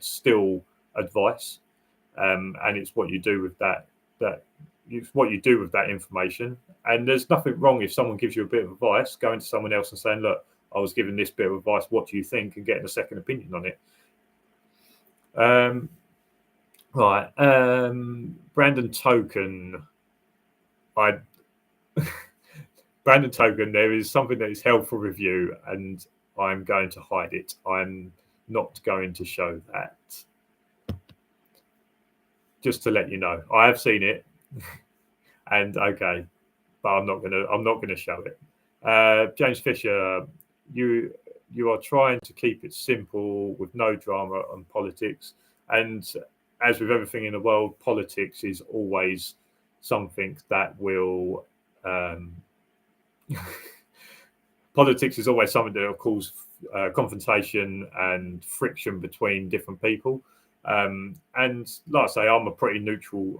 still advice, and it's what you do with that what you do with that information. And there's nothing wrong if someone gives you a bit of advice, going to someone else and saying, look, I was given this bit of advice, what do you think? And getting a second opinion on it. Right. Brandon Token. Brandon Token, there is something that is held for review and I'm going to hide it. I'm not going to show that. Just to let you know, I have seen it, and okay, but I'm not gonna show it. James Fisher, you are trying to keep it simple with no drama on politics, and as with everything in the world, politics is always something that will. Politics is always something that will cause confrontation and friction between different people. And like I say, I'm a pretty neutral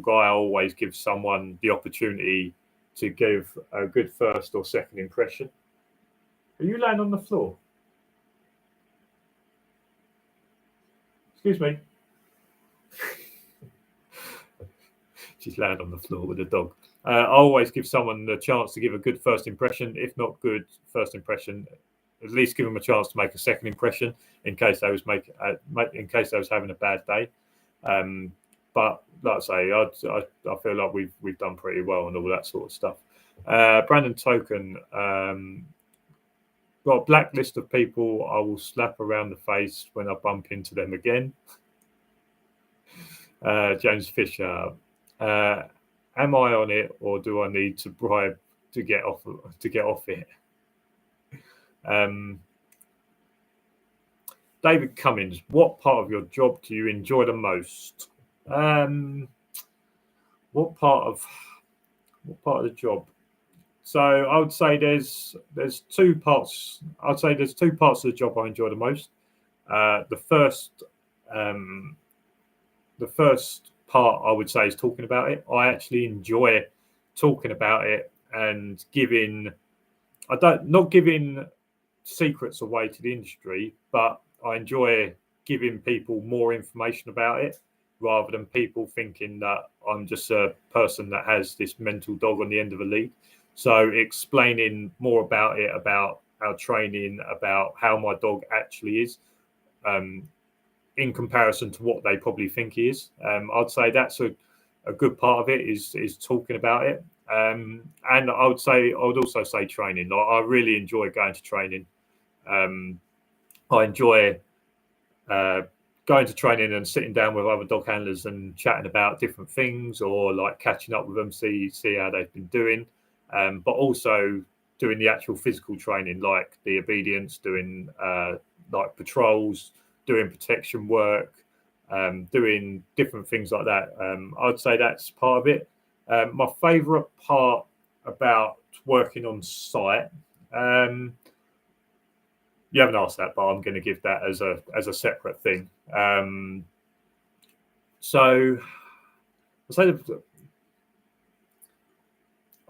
guy. I always give someone the opportunity to give a good first or second impression. Are you laying on the floor? Excuse me. She's laying on the floor with a dog. I always give someone the chance to give a good first impression. If not good first impression, at least give them a chance to make a second impression in case they was having a bad day. But like I say, I feel like we've done pretty well and all that sort of stuff. Brandon Token, got a blacklist of people I will slap around the face when I bump into them again. James Fisher, am I on it or do I need to bribe to get off it? David Cummins, what part of your job do you enjoy the most? What part of the job? So I would say there's two parts. I'd say there's two parts of the job I enjoy the most. The first part I would say is talking about it. I actually enjoy talking about it and not giving secrets away to the industry, but I enjoy giving people more information about it rather than people thinking that I'm just a person that has this mental dog on the end of a lead. So explaining more about it, about our training, about how my dog actually is, in comparison to what they probably think he is. I'd say that's a good part of it is talking about it. And I would also say training. I really enjoy going to training. I enjoy going to training and sitting down with other dog handlers and chatting about different things, or like catching up with them, see how they've been doing. But also doing the actual physical training, like the obedience, doing like patrols, doing protection work, doing different things like that. I'd say that's part of it. My favourite part about working on site, you haven't asked that, but I'm going to give that as a separate thing. So I say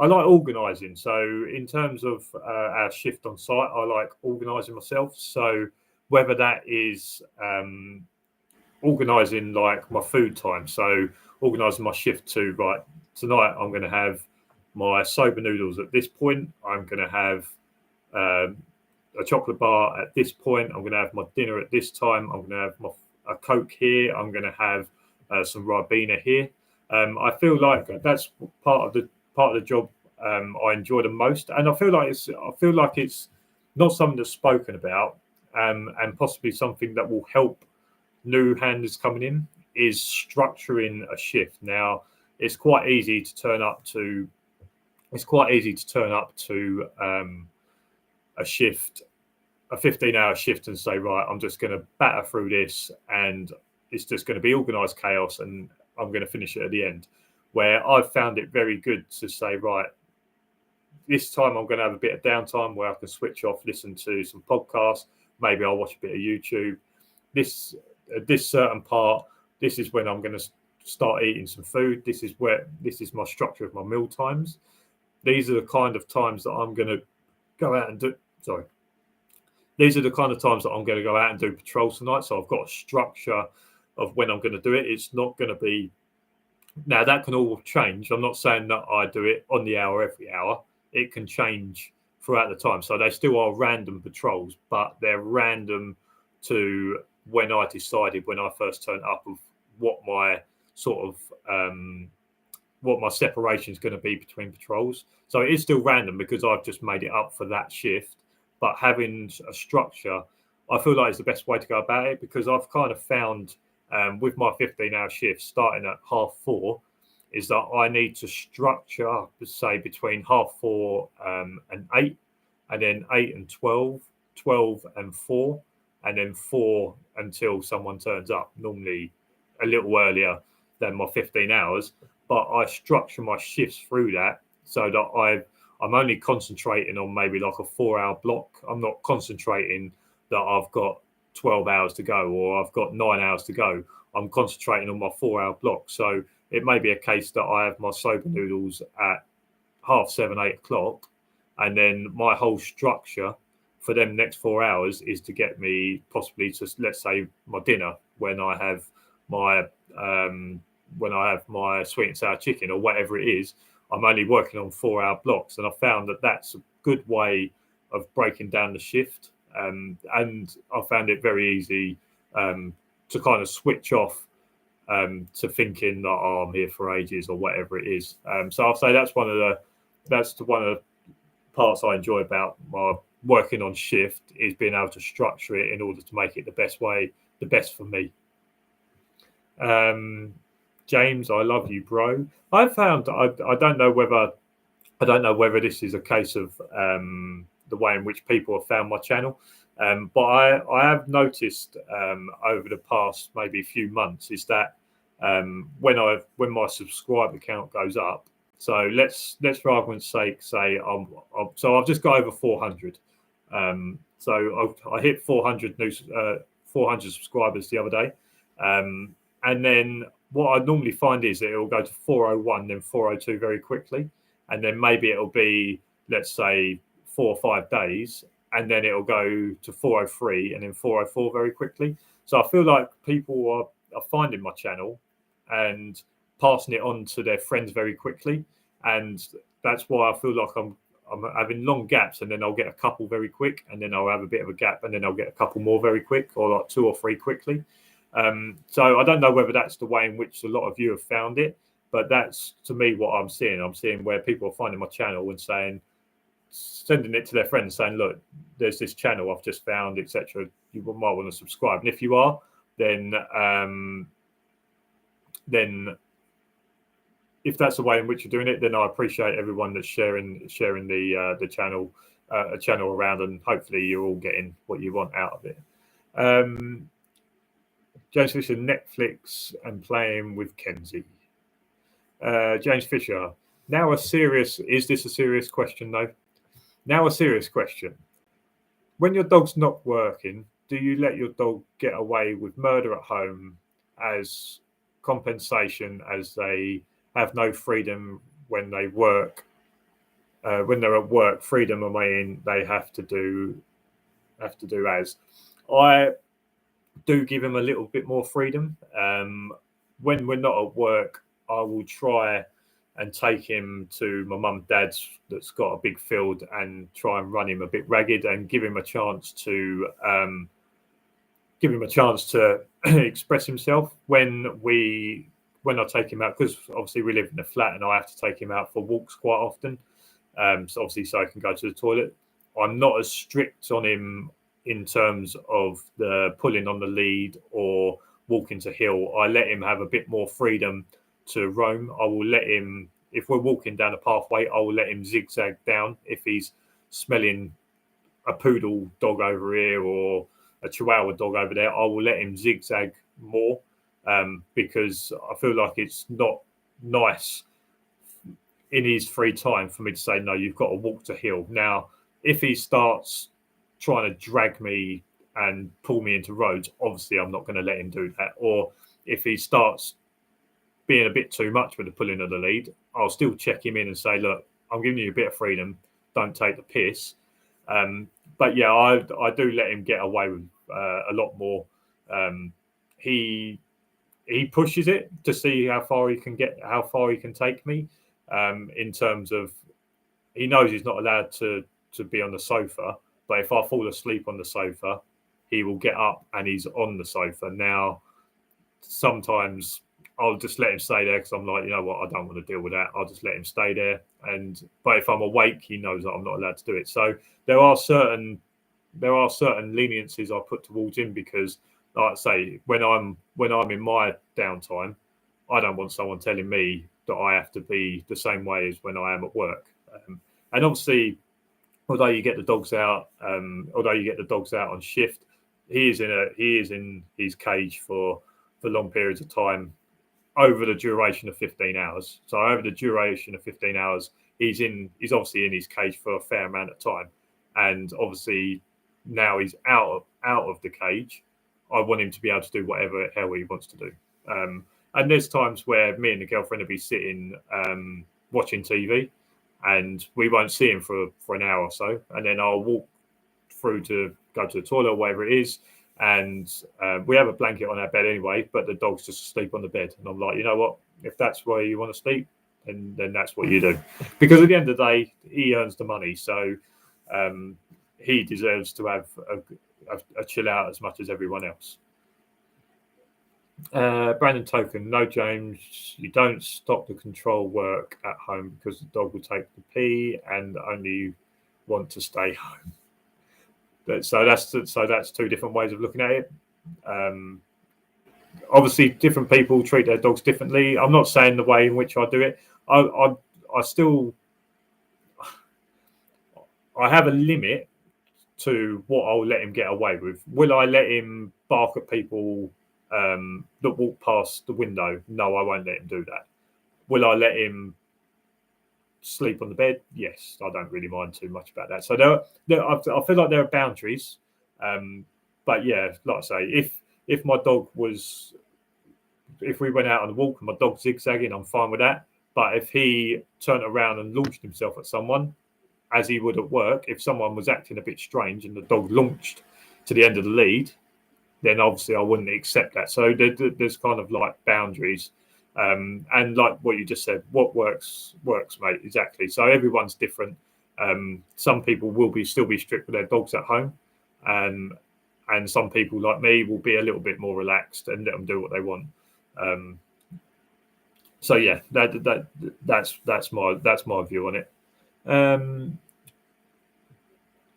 I like organising. So in terms of our shift on site, I like organising myself. So whether that is organising like my food time, so organising my shift to, right, tonight I'm going to have my soba noodles at this point. I'm going to have a chocolate bar at this point. I'm going to have my dinner at this time. I'm going to have a Coke here. I'm going to have some Ribena here. I feel like that's part of the job I enjoy the most, and I feel like it's not something that's spoken about, and possibly something that will help new handlers coming in is structuring a shift. Now, it's quite easy to turn up to a shift, a 15-hour shift, and say, right, I'm just going to batter through this, and it's just going to be organised chaos, and I'm going to finish it at the end. Where I've found it very good to say, right, this time I'm going to have a bit of downtime where I can switch off, listen to some podcasts, maybe I'll watch a bit of YouTube. This certain part, this is when I'm going to start eating some food. This is my structure of my meal times. These are the kind of times that I'm going to go out and do. Sorry. These are the kind of times that I'm going to go out and do patrols tonight. So I've got a structure of when I'm going to do it. It's not going to be Now, that can all change. I'm not saying that I do it on the hour every hour. It can change throughout the time. So they still are random patrols, but they're random to when I decided when I first turned up of what my sort of what my separation is going to be between patrols. So it is still random because I've just made it up for that shift. But having a structure, I feel like it's the best way to go about it, because I've kind of found with my 15-hour shift starting at 4:30 is that I need to structure, say, between 4:30 and 8, and then 8 and 12, 12 and 4, and then 4 until someone turns up, normally a little earlier than my 15 hours. But I structure my shifts through that so that I'm only concentrating on maybe like a 4-hour block. I'm not concentrating that I've got 12 hours to go or I've got 9 hours to go. I'm concentrating on my 4-hour block. So it may be a case that I have my soba noodles at 7:30, 8 o'clock, and then my whole structure for them next 4 hours is to get me possibly to, let's say, my dinner when I have my sweet and sour chicken or whatever it is. I'm only working on 4-hour blocks, and I found that that's a good way of breaking down the shift. And I found it very easy to kind of switch off to thinking that I'm here for ages or whatever it is. So I'll say that's one of the parts I enjoy about my working on shift, is being able to structure it in order to make it the best for me. James, I love you, bro. I found I don't know whether this is a case of the way in which people have found my channel, but I have noticed over the past maybe few months is that when my subscriber count goes up. So let's for argument's sake say so I've just got over 400. So I hit 400 400 subscribers the other day, and then what I normally find is that it will go to 401, then 402 very quickly, and then maybe it'll be, let's say, 4 or 5 days, and then it'll go to 403 and then 404 very quickly. So I feel like people are finding my channel and passing it on to their friends very quickly, and that's why I feel like I'm having long gaps, and then I'll get a couple very quick, and then I'll have a bit of a gap, and then I'll get a couple more very quick, or like 2 or 3 quickly. So I don't know whether that's the way in which a lot of you have found it, but that's to me what I'm seeing. I'm seeing where people are finding my channel and sending it to their friends, saying, "Look, there's this channel I've just found, etc. You might want to subscribe." And if you are, then if that's the way in which you're doing it, then I appreciate everyone that's sharing the channel around, and hopefully you're all getting what you want out of it. James Fisher, Netflix and playing with Kenzie. James Fisher, is this a serious question though? Now a serious question. When your dog's not working, do you let your dog get away with murder at home as compensation, as they have no freedom when they work? When they're at work, freedom of meaning they have to do as. I do give him a little bit more freedom. When we're not at work, I will try and take him to my mum and dad's that's got a big field and try and run him a bit ragged and give him a chance to express himself. When I take him out, because obviously we live in a flat and I have to take him out for walks quite often, so obviously so I can go to the toilet. I'm not as strict on him in terms of the pulling on the lead or walking to heel. I let him have a bit more freedom to roam. I will let him, if we're walking down a pathway, I will let him zigzag down. If he's smelling a poodle dog over here or a chihuahua dog over there, I will let him zigzag more, because I feel like it's not nice in his free time for me to say, no, you've got to walk to heel. Now, if he starts trying to drag me and pull me into roads, obviously I'm not going to let him do that. Or if he starts being a bit too much with the pulling of the lead, I'll still check him in and say, look, I'm giving you a bit of freedom, don't take the piss. But yeah, I do let him get away with a lot more. He he pushes it to see how far he can take me. In terms of, he knows he's not allowed to be on the sofa, but if I fall asleep on the sofa, he will get up and he's on the sofa. Now, sometimes I'll just let him stay there because I'm like, you know what, I don't want to deal with that. I'll just let him stay there. But if I'm awake, he knows that I'm not allowed to do it. So there are certain leniencies I put towards him because, like I say, when I'm in my downtime, I don't want someone telling me that I have to be the same way as when I am at work. And obviously, although you get the dogs out on shift, he is in his cage for long periods of time over the duration of 15 hours. So over the duration of 15 hours, he's obviously in his cage for a fair amount of time. And obviously now he's out of the cage. I want him to be able to do whatever hell he wants to do. And there's times where me and the girlfriend will be sitting watching TV, and we won't see him for an hour or so. And then I'll walk through to go to the toilet or whatever it is. And we have a blanket on our bed anyway, but the dog's just asleep on the bed. And I'm like, you know what? If that's where you want to sleep, then that's what you do. Because at the end of the day, he earns the money. So he deserves to have a chill out as much as everyone else. Brandon Token, no, James, you don't stop the control work at home because the dog will take the pee and only want to stay home. So that's two different ways of looking at it. Obviously, different people treat their dogs differently. I'm not saying the way in which I do it. I have a limit to what I'll let him get away with. Will I let him bark at people that walk past the window? No, I won't let him do that. Will I let him sleep on the bed? Yes, I don't really mind too much about that. So I feel like there are boundaries. But yeah, like I say, if we went out on a walk and my dog's zigzagging, I'm fine with that. But if he turned around and launched himself at someone, as he would at work, if someone was acting a bit strange and the dog launched to the end of the lead, then obviously I wouldn't accept that. So there's kind of like boundaries. And like what you just said, what works, mate. Exactly. So everyone's different. Some people will still be strict with their dogs at home. And some people like me will be a little bit more relaxed and let them do what they want. So yeah, that's my view on it.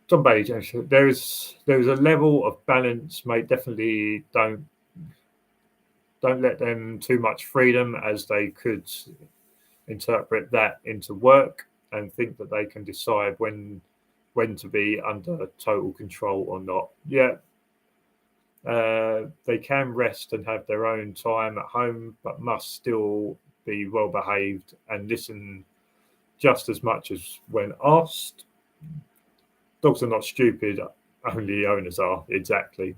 John Bailey, there is a level of balance, mate. Definitely don't let them too much freedom, as they could interpret that into work and think that they can decide when to be under total control or not. Yeah. They can rest and have their own time at home, but must still be well behaved and listen just as much as when asked. Dogs are not stupid, only owners are. Exactly.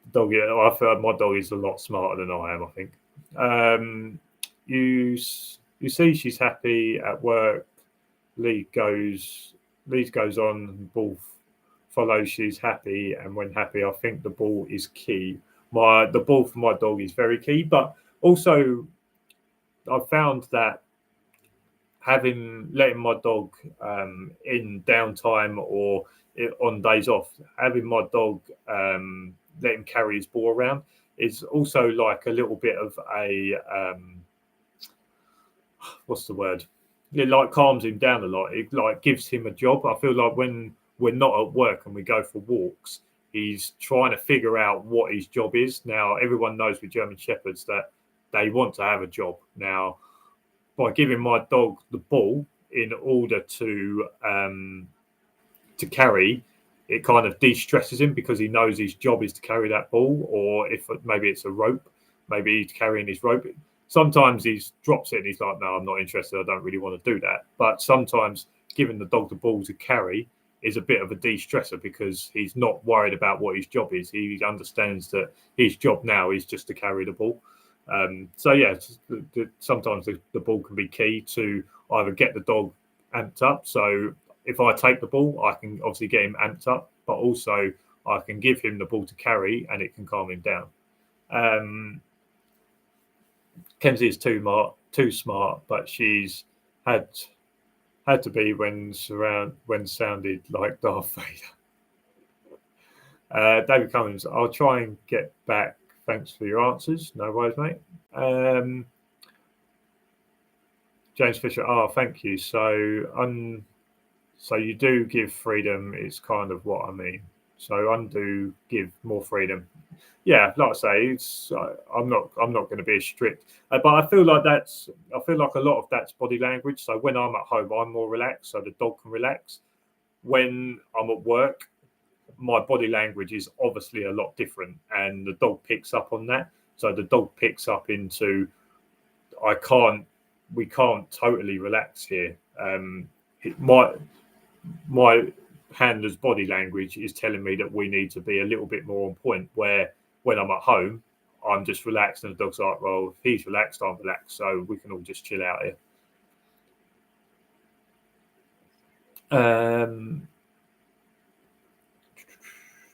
I feel like my dog is a lot smarter than I am, I think. You see she's happy at work. Lead goes on, ball follows, she's happy, and when happy, I think the ball is key. The ball for my dog is very key, but also I've found that letting my dog in downtime or on days off, having my dog let him carry his ball around is also like a little bit of a what's the word? It like calms him down a lot. It like gives him a job. I feel like when we're not at work and we go for walks, he's trying to figure out what his job is. Now, everyone knows with German Shepherds that they want to have a job. Now, by giving my dog the ball in order to carry, it kind of de-stresses him because he knows his job is to carry that ball, or if maybe it's a rope, maybe he's carrying his rope. Sometimes he drops it and he's like, no, I'm not interested. I don't really want to do that. But sometimes giving the dog the ball to carry is a bit of a de-stressor because he's not worried about what his job is. He understands that his job now is just to carry the ball. So yeah, sometimes the ball can be key to either get the dog amped up. So if I take the ball, I can obviously get him amped up, but also I can give him the ball to carry and it can calm him down. Kenzie is too smart, but she's had to be when sounded like Darth Vader. David Cummins, I'll try and get back. Thanks for your answers. No worries, mate. James Fisher, thank you. So you do give freedom, is kind of what I mean. So undo, give more freedom. Yeah, like I say, I'm not going to be as strict, but I feel like a lot of that's body language. So when I'm at home, I'm more relaxed, so the dog can relax. When I'm at work, my body language is obviously a lot different, and the dog picks up on that. So the dog picks up into, we can't totally relax here. My handler's body language is telling me that we need to be a little bit more on point, where when I'm at home, I'm just relaxed, and the dog's like, well, if he's relaxed, I'm relaxed, so we can all just chill out here.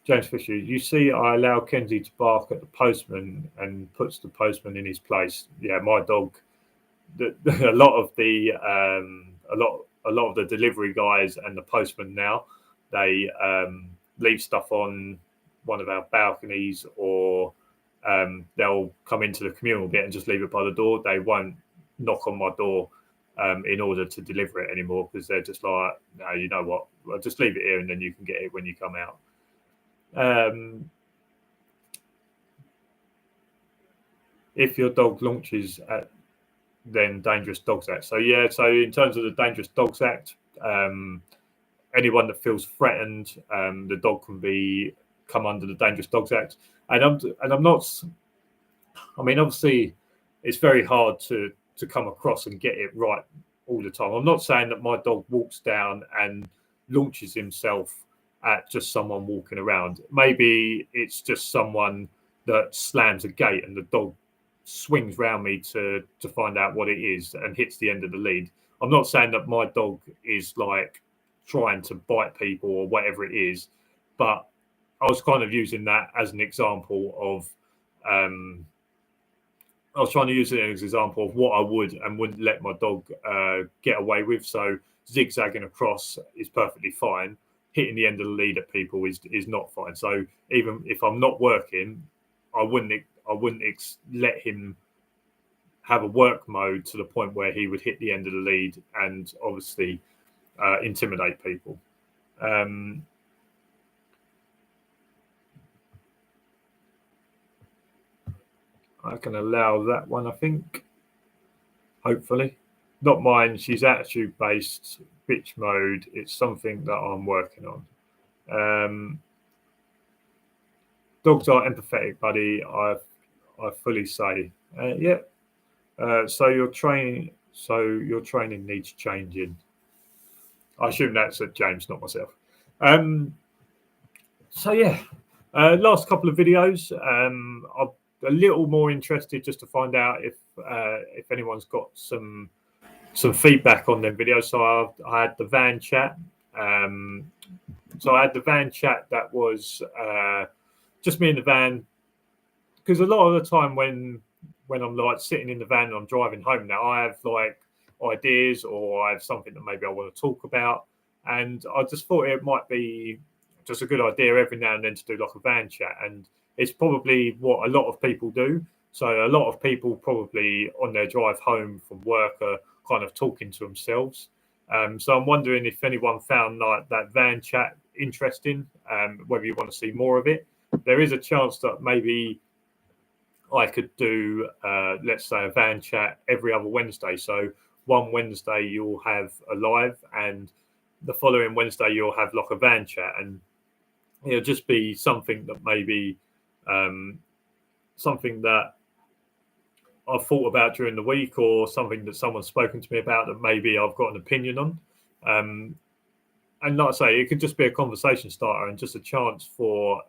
James Fisher, you see, I allow Kenzie to bark at the postman and puts the postman in his place. Yeah, my dog. A lot of the delivery guys and the postman now, they leave stuff on one of our balconies, or they'll come into the communal bit and just leave it by the door. They won't knock on my door in order to deliver it anymore, because they're just like, no, you know what? I'll just leave it here, and then you can get it when you come out. If your dog launches at then Dangerous Dogs Act. So yeah, so in terms of the Dangerous Dogs Act, anyone that feels threatened, the dog can come under the Dangerous Dogs Act. And I'm not. I mean, obviously, it's very hard to come across and get it right all the time. I'm not saying that my dog walks down and launches himself at just someone walking around. Maybe it's just someone that slams a gate and the dog swings round me to find out what it is and hits the end of the lead. I'm not saying that my dog is like trying to bite people or whatever it is, but I was kind of using that as an example of I was trying to use it as an example of what I would and wouldn't let my dog get away with. So zigzagging across is perfectly fine. Hitting the end of the lead at people is not fine. So even if I'm not working, I wouldn't let him have a work mode to the point where he would hit the end of the lead and obviously intimidate people. I can allow that one, I think. Hopefully. Not mine. She's attitude-based, bitch mode. It's something that I'm working on. Dogs are empathetic, buddy. I fully say. Yeah. So your training needs changing. I assume that's at James, not myself. So yeah. Last couple of videos. I'm a little more interested just to find out if anyone's got some feedback on them videos. So I had the van chat. So I had the van chat that was just me in the van, because a lot of the time when I'm like sitting in the van and I'm driving home now, I have like ideas or I have something that maybe I want to talk about, and I just thought it might be just a good idea every now and then to do like a van chat, and it's probably what a lot of people do. So a lot of people probably on their drive home from work are kind of talking to themselves. So I'm wondering if anyone found like that van chat interesting, whether you want to see more of it. There is a chance that maybe I could do, let's say, a van chat every other Wednesday. So one Wednesday you'll have a live, and the following Wednesday you'll have like a van chat, and it'll just be something that maybe something that I've thought about during the week, or something that someone's spoken to me about that maybe I've got an opinion on. And like I say, it could just be a conversation starter and just a chance for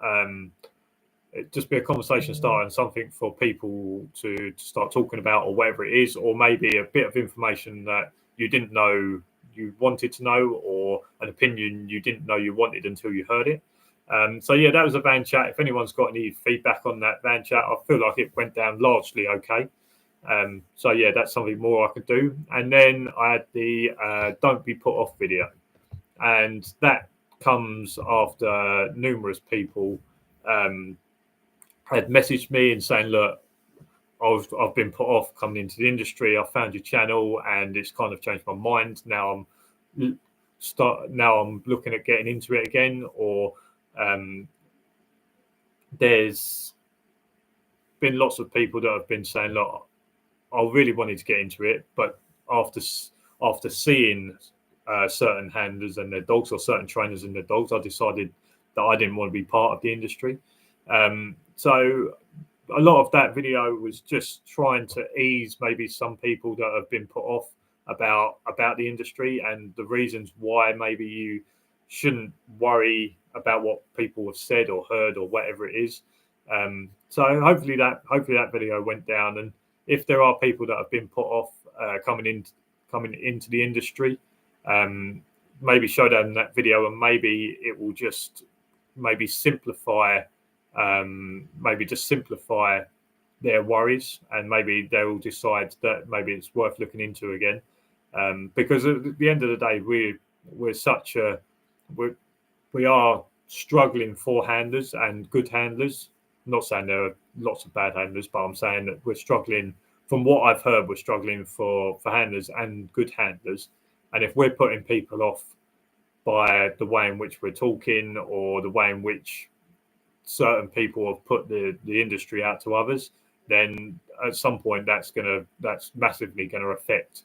just be a conversation starter and something for people to start talking about, or whatever it is, or maybe a bit of information that you didn't know you wanted to know, or an opinion you didn't know you wanted until you heard it. So yeah, that was a van chat. If anyone's got any feedback on that van chat, I feel like it went down largely okay. So yeah, that's something more I could do. And then I had the don't be put off video, and that comes after numerous people had messaged me and saying, look, I've been put off coming into the industry. I found your channel and it's kind of changed my mind. Now I'm looking at getting into it again, or there's been lots of people that have been saying, look, I really wanted to get into it, but after seeing certain handlers and their dogs, or certain trainers and their dogs, I decided that I didn't want to be part of the industry. So a lot of that video was just trying to ease maybe some people that have been put off about the industry, and the reasons why maybe you shouldn't worry about what people have said or heard or whatever it is. So hopefully that video went down, and if there are people that have been put off coming into the industry, maybe show them that video, and maybe it will just simplify their worries, and maybe they will decide that maybe it's worth looking into again. Because at the end of the day, we are struggling for handlers and good handlers. I'm not saying there are lots of bad handlers, but I'm saying that we're struggling. From what I've heard, we're struggling for handlers and good handlers. And if we're putting people off by the way in which we're talking, or the way in which certain people have put the industry out to others, then at some point that's massively going to affect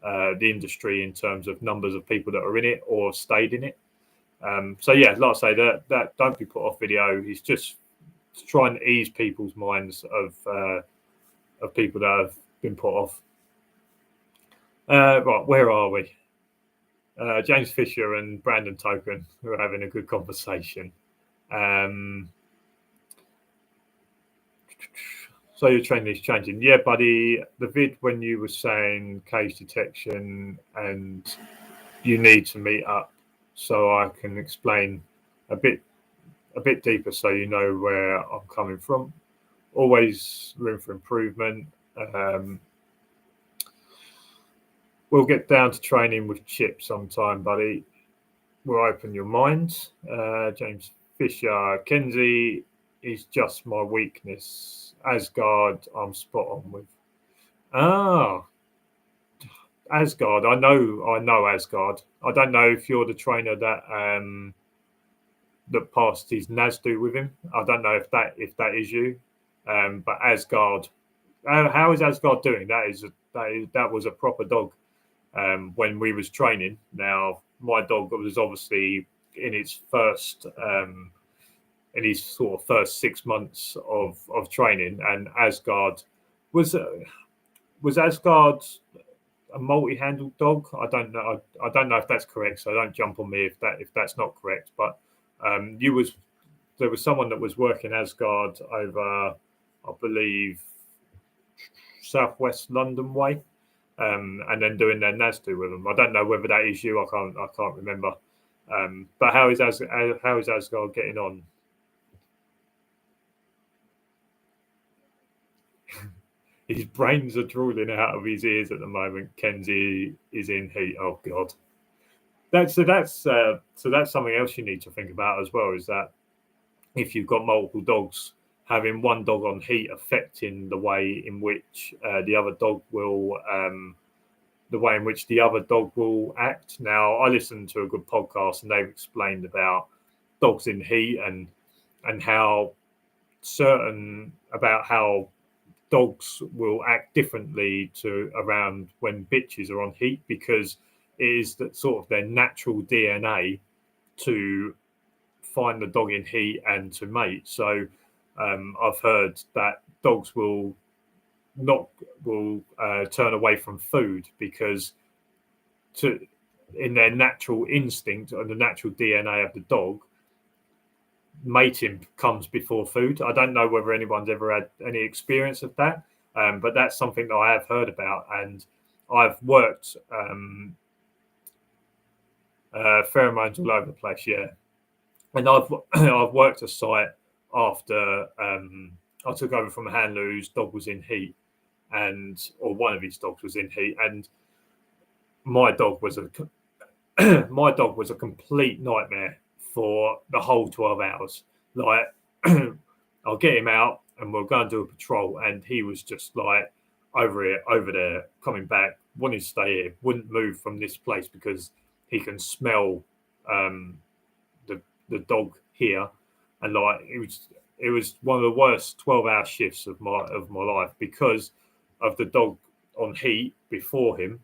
the industry in terms of numbers of people that are in it or stayed in it. So yeah, like I say, that don't be put off video is just to try and ease people's minds of people that have been put off. Right, where are we? James Fisher and Brandon Token were having a good conversation. So your training is changing. Yeah, buddy, the vid when you were saying cage detection and you need to meet up so I can explain a bit deeper so you know where I'm coming from. Always room for improvement. We'll get down to training with Chip sometime, buddy. We'll open your mind. James Fisher, Kenzie is just my weakness. Asgard, I'm spot on with. Asgard. I know Asgard. I don't know if you're the trainer that that passed his NASDO with him. I don't know if that is you. But Asgard, how is Asgard doing? That was a proper dog when we was training. Now my dog was obviously in its first in his sort of first 6 months of training, and Asgard was Asgard a multi-handled dog. I don't know if that's correct, so don't jump on me if that's not correct. But there was someone that was working Asgard over, I believe, Southwest London way, and then doing their NASDO with them. I don't know whether that is you. I can't remember. But how is Asgard getting on? His brains are drooling out of his ears at the moment. Kenzie is in heat. Oh God. That's something else you need to think about as well, is that if you've got multiple dogs, having one dog on heat affecting the way in which the other dog will act. Now, I listened to a good podcast and they've explained about dogs in heat and how dogs will act differently to around when bitches are on heat, because it is that sort of their natural DNA to find the dog in heat and to mate. So I've heard that dogs will turn away from food because in their natural instinct and the natural DNA of the dog, mating comes before food. I don't know whether anyone's ever had any experience of that, but that's something that I have heard about, and I've worked pheromones all over the place. Yeah, And I've worked a site after I took over from a handler whose dog was in heat, or one of his dogs was in heat, and my dog was a complete nightmare for the whole 12 hours. Like, I'll get him out and we'll go and do a patrol, and he was just like over here, over there, coming back, wanting to stay here, wouldn't move from this place because he can smell the dog here. And like, it was one of the worst 12-hour shifts of my life because of the dog on heat before him.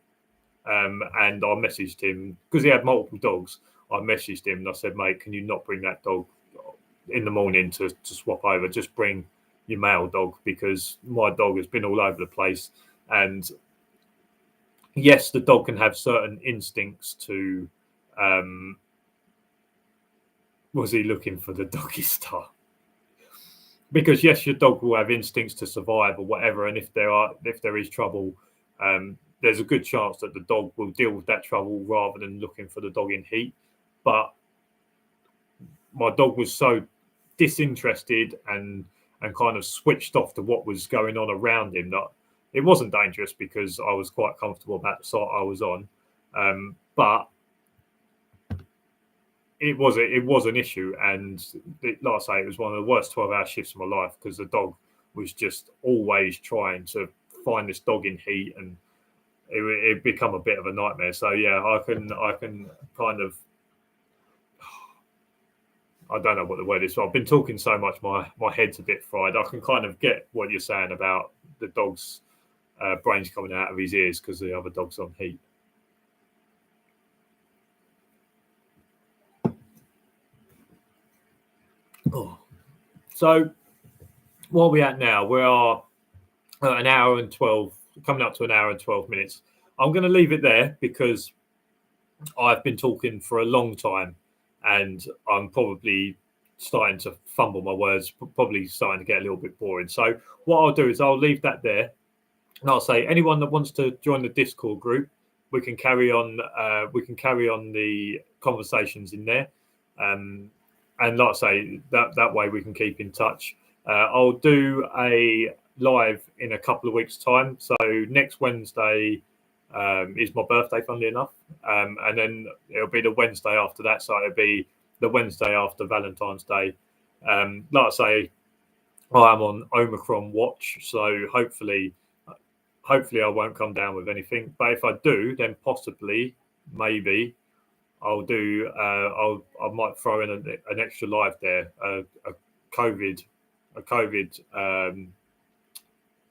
And I messaged him because he had multiple dogs. I messaged him and I said, mate, can you not bring that dog in the morning to swap over? Just bring your male dog, because my dog has been all over the place. And yes, the dog can have certain instincts to was he looking for the doggy star? Because yes, your dog will have instincts to survive or whatever, and if there is trouble, there's a good chance that the dog will deal with that trouble rather than looking for the dog in heat. But my dog was so disinterested and kind of switched off to what was going on around him that it wasn't dangerous because I was quite comfortable about the site I was on. But it was an issue, and like I say, it was one of the worst 12-hour shifts of my life because the dog was just always trying to find this dog in heat, and it become a bit of a nightmare. So yeah, I can kind of, I don't know what the word is. So I've been talking so much, my head's a bit fried. I can kind of get what you're saying about the dog's brains coming out of his ears because the other dog's on heat. Oh. So what are we at now? We are an hour and 12, coming up to an hour and 12 minutes. I'm going to leave it there because I've been talking for a long time and I'm probably starting to fumble my words, probably starting to get a little bit boring. So what I'll do is I'll leave that there, and I'll say anyone that wants to join the Discord group, we can carry on the conversations in there. And like I say, that way we can keep in touch. I'll do a live in a couple of weeks' time. So next Wednesday is my birthday, funnily enough. And then it'll be the Wednesday after that. So it'll be the Wednesday after Valentine's Day. Like I say, I am on Omicron watch. So hopefully I won't come down with anything. But if I do, then possibly, maybe, I'll do. I might throw in an extra live there, a COVID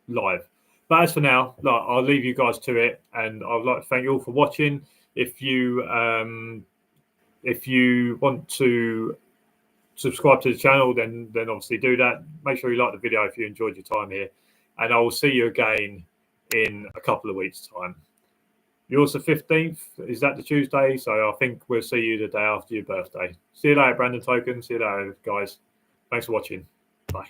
live. But as for now, I'll leave you guys to it, and I'd like to thank you all for watching. If you want to subscribe to the channel, then obviously do that. Make sure you like the video if you enjoyed your time here, and I will see you again in a couple of weeks' time. Yours the 15th, is that the Tuesday? So I think we'll see you the day after your birthday. See you later, Brandon Token. See you later, guys. Thanks for watching. Bye.